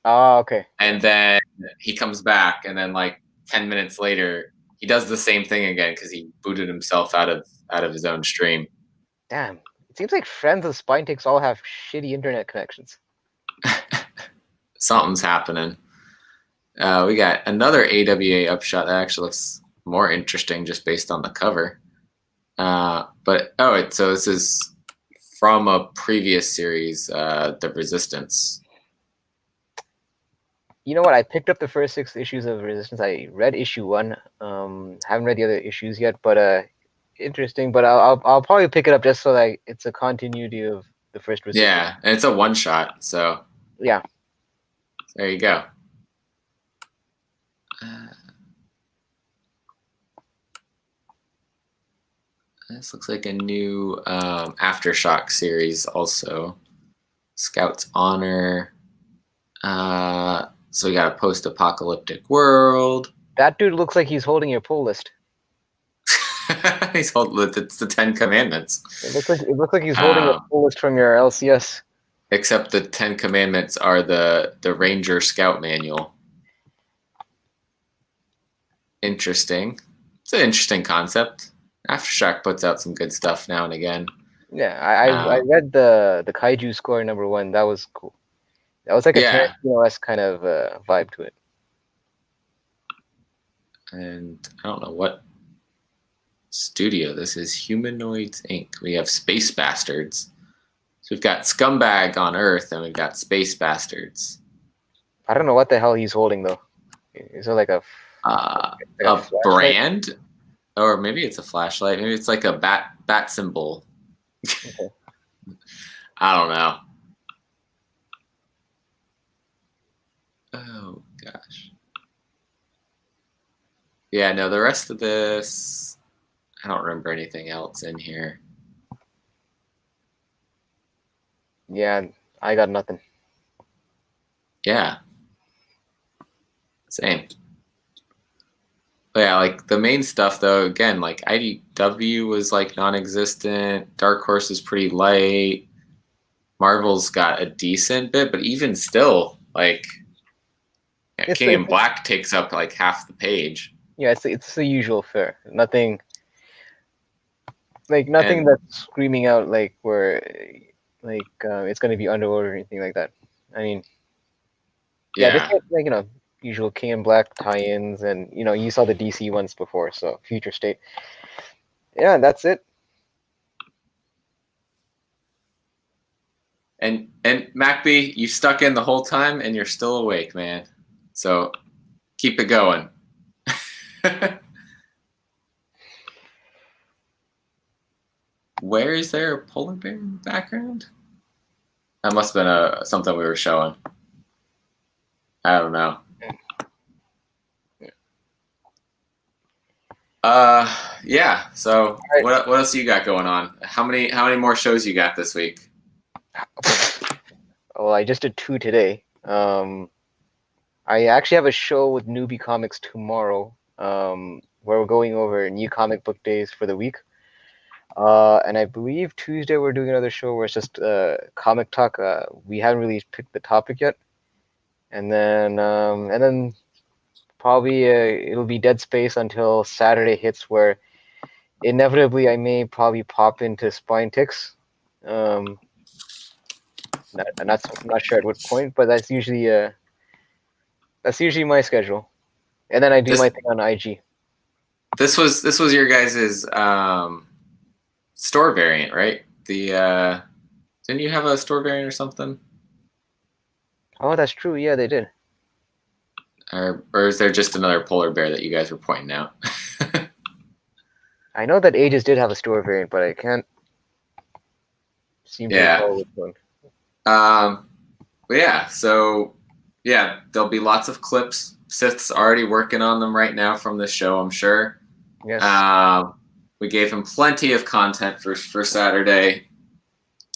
Oh, okay. And then he comes back, and then like 10 minutes later, he does the same thing again because he booted himself out of his own stream. Damn. It seems like friends of Spine Takes all have shitty internet connections. Something's happening. We got another AWA Upshot that actually looks more interesting just based on the cover. So this is from a previous series, The Resistance. You know what? I picked up the first 6 issues of Resistance. I read issue 1. Haven't read the other issues yet, but interesting. But I'll probably pick it up just so that it's a continuity of the first Resistance. Yeah, and it's a one-shot, so yeah. There you go. This looks like a new Aftershock series also. Scout's Honor. So we got a post-apocalyptic world. That dude looks like he's holding your pull list. He's holding it's the 10 Commandments. It looks like he's holding a full list from your LCS. Except the 10 Commandments are the Ranger Scout Manual. Interesting. It's an interesting concept. Aftershock puts out some good stuff now and again. Yeah, I read the Kaiju score #1. That was cool. That was like a Tarantino-esque kind of vibe to it. And I don't know what studio this is. Humanoids Inc. We have Space Bastards. So we've got Scumbag on Earth, and we've got Space Bastards. I don't know what the hell he's holding though. Is it like a brand, or maybe it's a flashlight? Maybe it's like a bat symbol. Okay. I don't know. Oh gosh. Yeah, no. The rest of this, I don't remember anything else in here. Yeah, I got nothing. Yeah. Same. But yeah, like the main stuff though, again, like IDW was like non-existent. Dark Horse is pretty light. Marvel's got a decent bit, but even still, like King in Black takes up like half the page. Yeah, it's the usual fare. Nothing that's screaming out like it's going to be underordered or anything like that. I mean, this is like usual King in Black tie-ins, and you saw the DC ones before, so Future State. Yeah, that's it. And MacB, you stuck in the whole time, and you're still awake, man. So keep it going. Where is there a polar bear in the background? That must have been something we were showing. I don't know. Yeah. So right. What else you got going on? How many more shows you got this week? Well, I just did 2 today. I actually have a show with Newbie Comics tomorrow, where we're going over new comic book days for the week. And I believe Tuesday we're doing another show where it's just comic talk. We haven't really picked the topic yet. And then probably it'll be dead space until Saturday hits, where inevitably I may probably pop into Spine Ticks. Not sure at what point, but that's usually my schedule. And then I do my thing on IG. This was your guys' store variant, right? The didn't you have a store variant or something? Oh, that's true. Yeah, they did. Or is there just another polar bear that you guys were pointing out? I know that Aegis did have a store variant, but I can't seem to recall which one. But yeah, so yeah, there'll be lots of clips. Sith's already working on them right now from this show, I'm sure. Yes. We gave him plenty of content for Saturday.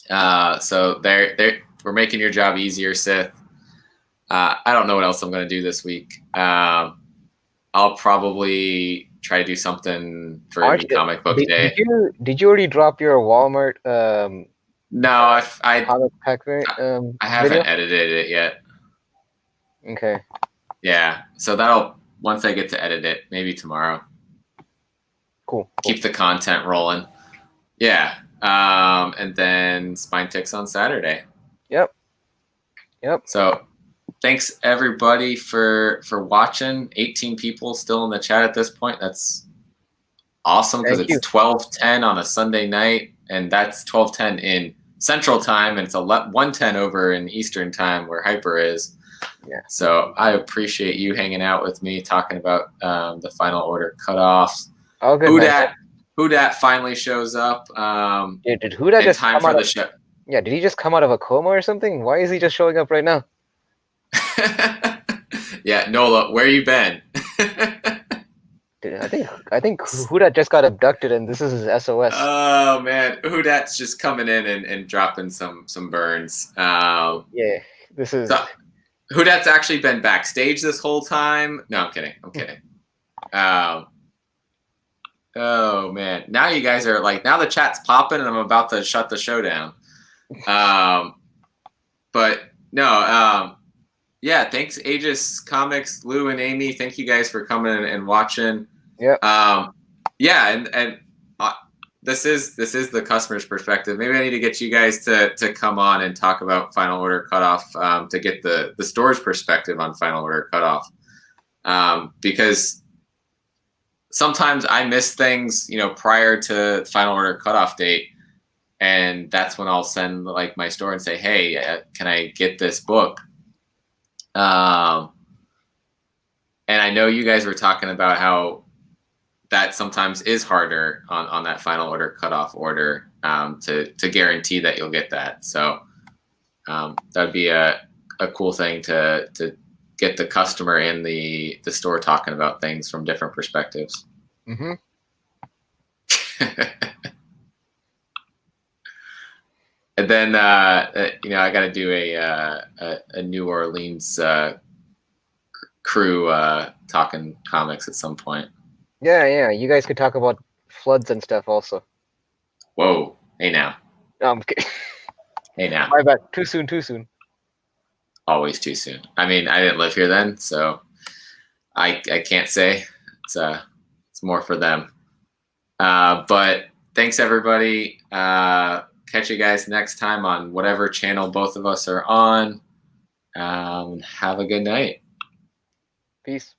So we're making your job easier, Sith. I don't know what else I'm going to do this week. I'll probably try to do something for comic book day. Did you already drop your Walmart? No, I comic pack variant. I haven't edited it yet. Okay. Yeah, so that'll once I get to edit it, maybe tomorrow. Cool. Keep the content rolling. Yeah. And then Spine Ticks on Saturday. Yep. So thanks everybody for watching. 18 people still in the chat at this point. That's awesome because it's 12:10 on a Sunday night, and that's 12:10 in Central Time, and it's 1:10 over in Eastern Time where Hyper is. Yeah. So I appreciate you hanging out with me, talking about the Final Order cutoffs. Oh, good. Who dat finally shows up. Did Who dat just time for the show? Yeah, did he just come out of a coma or something? Why is he just showing up right now? Yeah, Nola, where you been? I think Who dat just got abducted, and this is his SOS. Oh man, Who dat's just coming in and dropping some burns. Yeah, this is. So, Who dat's actually been backstage this whole time. No, I'm kidding. Oh man, now you guys are like, now the chat's popping, and I'm about to shut the show down. But no, yeah, thanks Aegis Comics, Lou and Amy. Thank you guys for coming and watching. Yeah. Yeah, and this is the customer's perspective. Maybe I need to get you guys to come on and talk about Final Order Cutoff, to get the store's perspective on Final Order Cutoff, because sometimes I miss things, prior to Final Order Cutoff date, and that's when I'll send like my store and say, hey, can I get this book? And I know you guys were talking about how that sometimes is harder on that Final Order Cutoff order, to guarantee that you'll get that. So that'd be a cool thing to get the customer and the store talking about things from different perspectives. Mm-hmm. And then I got to do a New Orleans crew talking comics at some point. Yeah. You guys could talk about floods and stuff also. Whoa! Hey now. I'm kidding. Hey now. My bad. Too soon. Always too soon. I mean, I didn't live here then, so I can't say. It's more for them. But thanks everybody. Catch you guys next time on whatever channel both of us are on. Have a good night. Peace.